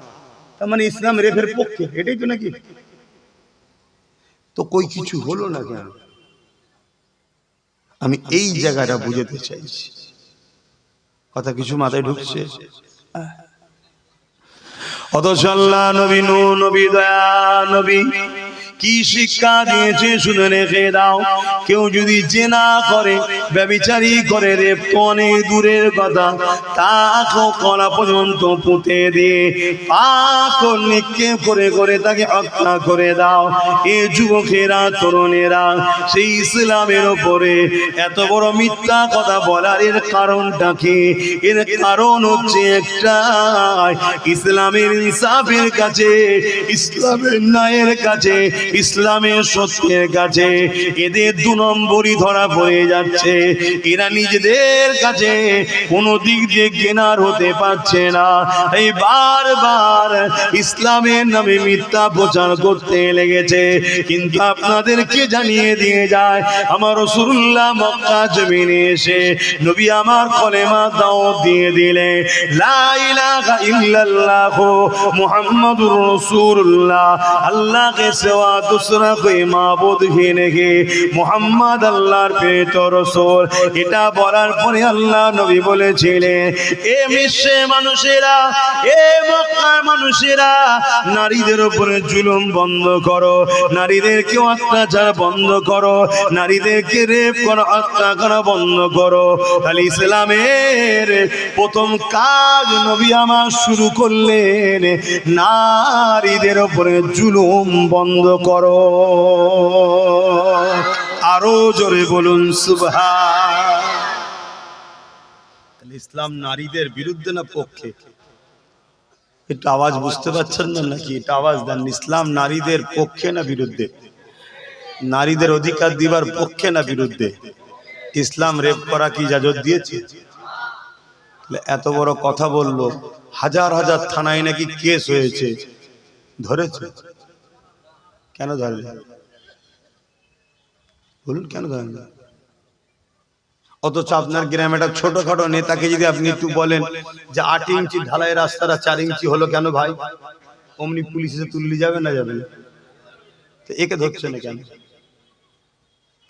তার মানে ইসলাম রেপের পক্ষে, এটাই তো নাকি? তো কই কিছু হলো না কেন? আমি এই জায়গাটা বুঝতে চাইছি। কথা কিছু মাথায় ঢুকছে? অথচ আল্লাহ নবী, নূহ নবী, দয়া নবী কি শিক্ষা দিয়েছে শুনে রেখে দাও। কেউ যদি জেনা করে, ব্যভিচারী করে, রেপ তো অনেক দূরের কথা, তাকেও কলা পর্যন্ত পুঁতে দিয়ে পাক নিক্ষেপ করে করে তাকে হত্যা করে দাও। এ যুবকেরা, তরুণেরা সেই ইসলামের ওপরে এত বড় মিথ্যা কথা বলার এর কারণটা কি? এর কারণ হচ্ছে একটাই, ইসলামের ইনসাফের কাছে, ইসলামের ন্যায়ের কাছে, ইসলামের সত্যের কাছে এদের 2 নম্বরই ধরা পড়ে যাচ্ছে। এরা নিজেদের কাছে কোনো দিক দিয়ে জ্ঞান হতে পারছে না, এই বারবার ইসলামের নামে মিথ্যা প্রচার করতে লেগেছে। কিন্তু আপনাদেরকে জানিয়ে দিয়ে যায়, আমার রাসূলুল্লাহ মক্কা জমিনে এসে নবী আমার কলেমা দাওয়াত দিয়ে দিলে, লা ইলাহা ইল্লাল্লাহ মুহাম্মাদুর রাসূলুল্লাহ, আল্লাহ के सिवा दूसरा कोई माबूद ही नहीं, মুহাম্মদ আল্লাহর প্রেরিত রাসূল। এটা বলার পরে আল্লাহ নবী বলেছিলেন, এ বিশ্বে মানুষেরা, এ মক্কার মানুষেরা, নারীদের উপরে জুলুম বন্ধ করো, নারীদেরকে অত্যাচার বন্ধ করো, নারীদেরকে রেপ করা, হত্যা করা বন্ধ করো। তাহলে ইসলামের প্রথম কাজ নবী আমার শুরু করলেন, নারীদের উপরে জুলুম বন্ধ করো। আরো জোরে বলুন সুবহান। তাহলে ইসলাম নারীদের বিরুদ্ধে না পক্ষে? একটু আওয়াজ বুঝতে পারছেন না নাকি? এটা আওয়াজ দেন। ইসলাম নারীদের পক্ষে না বিরুদ্ধে? নারীদের অধিকার দিবার পক্ষে না বিরুদ্ধে? ইসলাম রেপ করা কি ইজাজত দিয়েছে? এত বড় কথা বললো, হাজার হাজার থানায় নাকি কেস হয়েছে, ধরেছে? কেন ধরে? বলুন কেন ধরেন? অথচ আপনার গ্রামে একটা ছোটখাটো নেতাকে যদি আপনি একটু বলেন যে 8 ইঞ্চি ঢালাই রাস্তাটা 4 ইঞ্চি হলো কেন ভাই, অমনি পুলিশ এসে তুললি যাবে না যাবে না? তো একে ধরছে না কেন?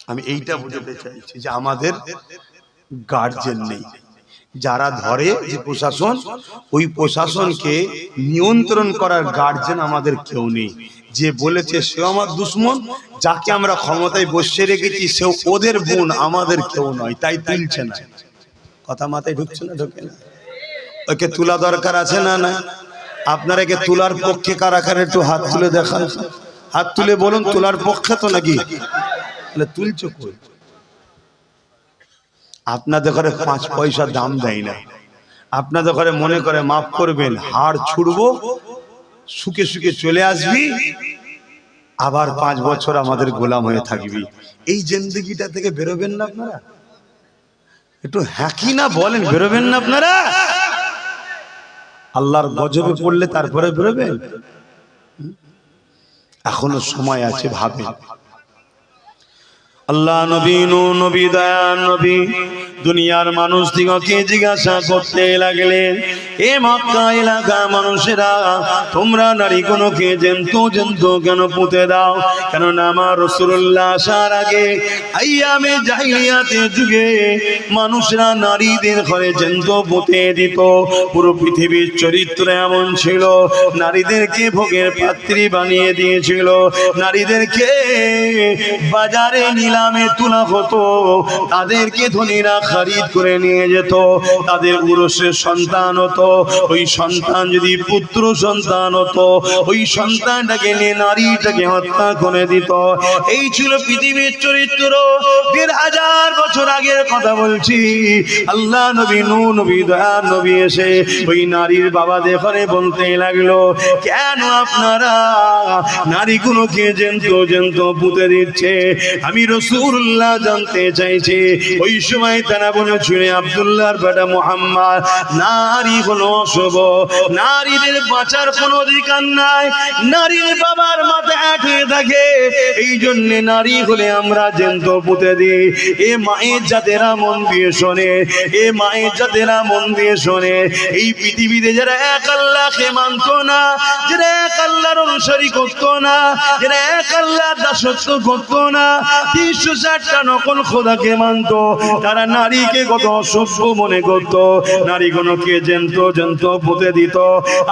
আমি এইটা বুঝতে চাইছি যে আমাদের গার্জেন নেই, যারা ধরে যে প্রশাসন, ওই প্রশাসনকে নিয়ন্ত্রণ করার গার্জেন আমাদের কেউ নেই। যে বলেছে সে আমার দুশ্মন, যাকে আমরা ক্ষমতায় বসিয়ে রেখেছি সে ওদের বোন, আমাদের কেউ নয়, তাই তুলছে না। কথা মাথায় ঢুকছে না? ঢোকে না? ওকে তোলা দরকার আছে না? না। আপনারা একে তোলার পক্ষে কারা কারা একটু হাত তুলে দেখান, হাত তুলে বলুন তোলার পক্ষে তো নাকি? তাহলে তুলছো কই? আপনাদের ঘরে 5 পয়সা দাম দেয় না, আপনাদের ঘরে মনে করে মাফ করবেন, হাড় ছুড়বো, সুখে সুখে চলে আসবি, আবার 5 বছর আমাদের গোলাম হয়ে থাকবি। এই জিন্দেগিটা থেকে বেরোবেন না আপনারা? একটু হ্যাঁ কি না বলেন, বেরোবেন না আপনারা? আল্লাহর গজবে পড়লে তারপরে বেরোবেন? এখনো সময় আছে, ভাবেন। আল্লাহ নবী, নূহ নবী, দয়ার নবী দুনিয়ার মানুষ দিগকে জিজ্ঞাসা করতে লাগলেন, এ মক্কা এলাকা মানুষেরা, তোমরা নারীগুলোকে জ্যান্ত কেন পুঁতে দাও? কেননা আমার রাসূলুল্লাহ আসার আগে আইয়ামে জাহিলিয়াতের যুগে মানুষরা নারীদের ঘরে জ্যান্ত পুঁতে দিত। পুরো পৃথিবীর চরিত্র এমন ছিল, নারীদেরকে ভোগের পাত্রী বানিয়ে দিয়েছিল, নারীদেরকে বাজারে নিলামে তোলা হতো, তাদেরকে ধনীরা খরিদ করে নিয়ে যেত, তাদের উরসের সন্তান হতো, হতো, ওই সন্তান যদি পুত্র সন্তান হতো, ওই সন্তানটাকে নিয়ে নারীটাকে হত্যা করে দিত। এই ছিল পৃথিবীর চরিত্র। ১,৫০০ বছর আগের কথা বলছি। আল্লাহ নবী নূহ নবী দয়ার নবী এসে ওই নারীর বাবা দেখে বলতে লাগলো, কেন আপনারা নারীগুলোকে জ্যান্ত পুঁতে দিচ্ছে? আমি রাসূলুল্লাহ জানতে চাইছি। ওই সময় তারা বলেছিল, আব্দুল্লাহর বেটা মুহাম্মদ, নারী হলো অশুভ, নারীদের বাঁচার কোনো অধিকার নাই, নারীর বাবার মাথায় আঠে থাকে, এই জন্য নারী হলে আমরা জ্যান্ত পুঁতে দিই। এ মায়ের জাতেরা মন দিয়ে শোনে, এ মায়ের জাতেরা মন দিয়ে শোনে। এই পৃথিবীতে যারা এক আল্লাহকে মানত না, যারা এক আল্লাহর অনুসারী করত না, যারা এক আল্লাহর দাসত্ব করত না, ৩৬০টা নকল খোদাকে মানত, তারা নারীকে কত অসভ্য মনে করত, নারীগুলোকে জ্যান্ত পুঁতে দিত।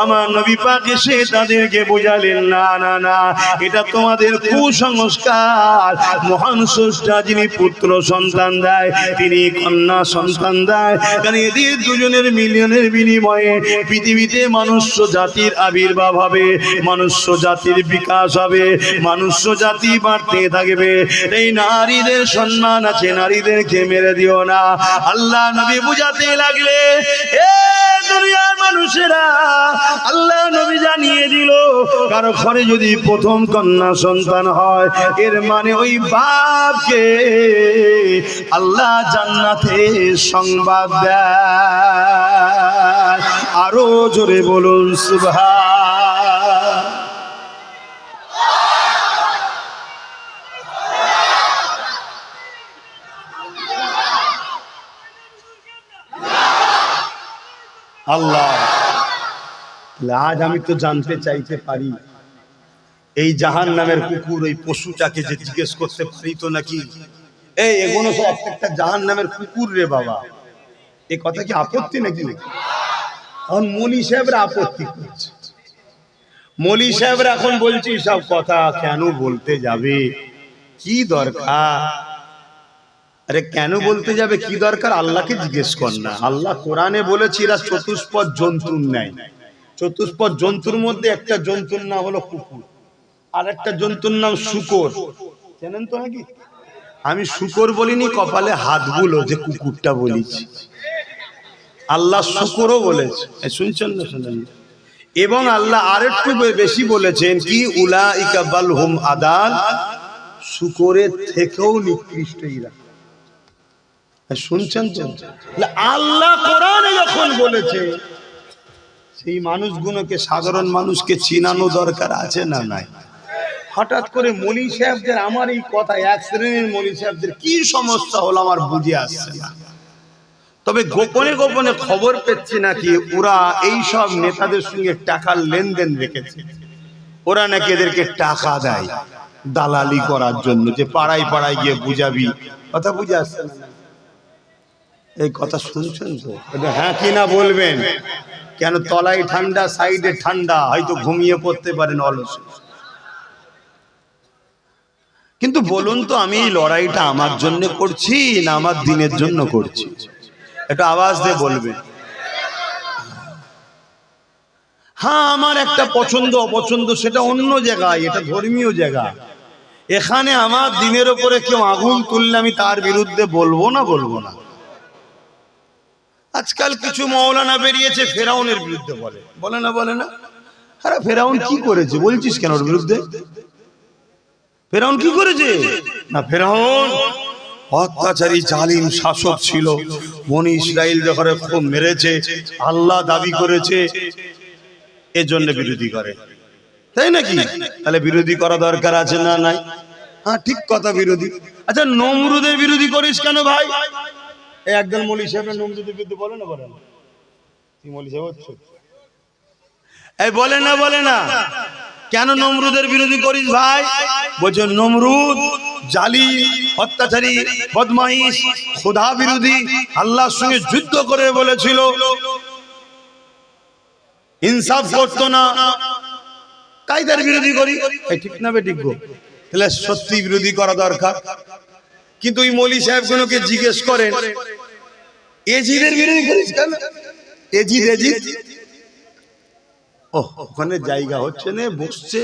আমার নবী পাক এসে তাদেরকে বোঝালেন, না না না, এটা তোমাদের কুসংস্কার। মহান স্রষ্টা যিনি পুত্র সন্তান দেয়, তিনি কন্যা সন্তান দেয়, কারণ এদের দুজনের মিলনের বিনিময়ে পৃথিবীতে মনুষ্য জাতির আবির্ভাব হবে, মনুষ্য জাতির বিকাশ হবে, মনুষ্য জাতি বাড়তে থাকবে। এই নারীদের সম্মান আছে, নারীদেরকে মেরে দিও না। আল্লাহ নবী বুঝাতে লাগলে, এ দুনিয়ার মানুষেরা, আল্লাহ নবী জানিয়ে দিল, কারো ঘরে যদি প্রথম কন্যা সন্তান হয়, এর মানে ওই বাপকে আল্লাহ জান্নাতে সংবাদ দেয়। আরো জোরে বলুন সুবহান। আল্লাহ, আজ আমি তো জানতে চাইতে পারি, এই জাহান্নামের কুকুর ওই পশুটাকে যে জিজ্ঞেস করতে পারি তো নাকি, এই এগুলো সব একটা জাহান্নামের কুকুর রে বাবা, এ কথা কি আপত্তি নাকি? এখন মৌলী সাহেবরা আপত্তি করছে, মৌলী সাহেবরা এখন বলছি সব কথা কেন বলতে যাবে, কি দরকার? আরে কেন বলতে যাবে, কি দরকার? আল্লাহকে জিজ্ঞেস কর না। আল্লাহ কোরআনে বলেছে এরা চতুষ্পদ জন্তুর ন্যায়। চতুষ্পদ জন্তুর মধ্যে একটা জন্তুর নাম হলো কুকুর, আর একটা জন্তুর নাম শূকর। জানেন তো নাকি? আমি শূকর বলিনি, কপালে হাত বুলো যে কুকুরটা বলেছি। আল্লাহ শূকরও বলেছে, শুনছেন না? শুনেন। এবং আল্লাহ আরেকটু বেশি বলেছেন কি, উলাইকা বালহুম আদাল, শূকরের থেকেও নিকৃষ্ট এরা। শুনছেন তো? আল্লাহ কোরআনে যখন বলেছে, সেই মানুষগুলোকে, সাধারণ মানুষকে চিনানো দরকার আছে না নাই? হঠাৎ করে মৌলী সাহেবদের, আমার এই কথা, এক শ্রেণীর মৌলী সাহেবদের কি সমস্যা হলো আমার বুঝে আসছে না। তবে গোপনে গোপনে খবর পেচ্ছি নাকি ওরা এই সব নেতাদের সঙ্গে টাকার লেনদেন রেখেছে। ওরা নাকি এদেরকে টাকা দেয় দালালি করার জন্য, যে পাড়ায় পাড়ায় গিয়ে বুঝাবি। কথা বুঝে আসছে না? এই কথা শুনছেন তো? হ্যাঁ কি না বলবেন। কেন? তলায় ঠান্ডা, সাইডে ঠান্ডা, হয়তো ঘুমিয়ে পড়তে পারেন অলস। কিন্তু বলুন তো, আমি এই লড়াইটা আমার জন্য করছি না আমার দিনের জন্য করছি? একটু আওয়াজ দিয়ে বলবেন। হ্যাঁ, আমার একটা পছন্দ অপছন্দ সেটা অন্য জায়গায়, এটা ধর্মীয় জায়গা। এখানে আমার দিনের ওপরে কেউ আগুন তুললে আমি তার বিরুদ্ধে বলবো না, বলবো না। আজকাল কিছু মৌলানা বেরিয়েছে ফেরাউনের বিরুদ্ধে বলে, বলে না? বলে না? আরে ফেরাউন কি করেছে বলছিস কেন ওর বিরুদ্ধে? ফেরাউন কি করেছে? না, ফেরাউন অত্যাচারী জালিম শাসক ছিল, বনি ইসরাইল যখন খুব মেরেছে, আল্লাহ দাবি করেছে, এজন্য বিরোধী করে, তাই নাকি? তাহলে বিরোধী করা দরকার আছে না নাই? হ্যাঁ, ঠিক কথা, বিরোধী। আচ্ছা, নমরুদের বিরোধী করিস কেন ভাই? এই একজন মৌলী সাহেবের নমরুদের বিরুদ্ধে বলে না? বলে না? তুই মৌলী সাহেব হচ্ছ, এই বলে না? বলে না? কেন নমরুদের বিরোধী করিস ভাই? বলছে নমরুদ জালিম, অত্যাচারী, বদমাইশ, খোদা বিরোধী, আল্লাহর সঙ্গে যুদ্ধ করে বলেছিল, ইনসাফ করতো না, তাই তার বিরোধী করি। ঠিক না বেঠিক গো? তাহলে সত্যি বিরোধী করা দরকার। কিন্তু ওই মৌলী সাহেবগুলোকে জিজ্ঞেস করেন, এজিদের বিরোধী করিস কেন? এজিদ এজিদ ও ওখানে জায়গা হচ্ছে না, বসছে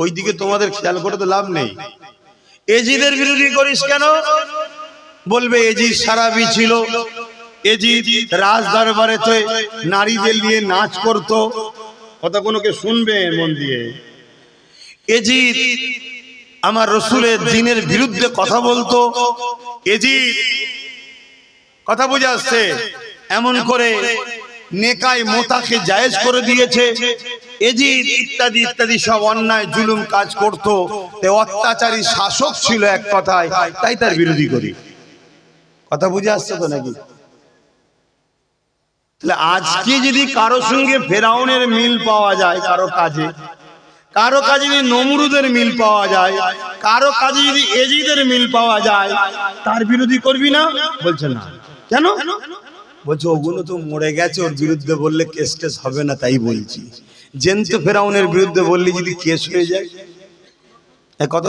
ওইদিকে, তোমাদের খেয়াল করে তো লাভ নেই। এজিদের বিরোধী করিস কেন? বলবে এজিদ সারাবি ছিল, এজিদ রাজ দরবারেতে নারীদের নিয়ে নাচ করত। কথা কোনোকে শুনবে মন দিয়ে? এজিদ আমার রসুলের দ্বীনের বিরুদ্ধে কথা বলতো। এজিদ কথা বুঝে আসছে, এমন করে নেকায় মোতাকে জায়েজ করে দিয়েছে। এজিদ ইত্যাদি ইত্যাদি সব অন্যায় জুলুম কাজ করতো, অত্যাচারী শাসক ছিল এক কথায়, তাই তার বিরোধী করি। কথা বুঝে আসছে তো নাকি? তাহলে আজকে যদি কারো সঙ্গে ফেরাউনের মিল পাওয়া যায়, কারো কাজে যদি নমরুদের মিল পাওয়া যায়, কারো কাজে যদি এজিদের মিল পাওয়া যায়, তার বিরোধী করবি না? বলছে না। কেন? বলছে ওগুলো তো মরে গেছে, ওর বিরুদ্ধে বললে কেস টেস হবে না, তাই বলছি। জেন্ত ফেরাউনের বিরুদ্ধে বললি যদি কেস হয়ে যায়, কত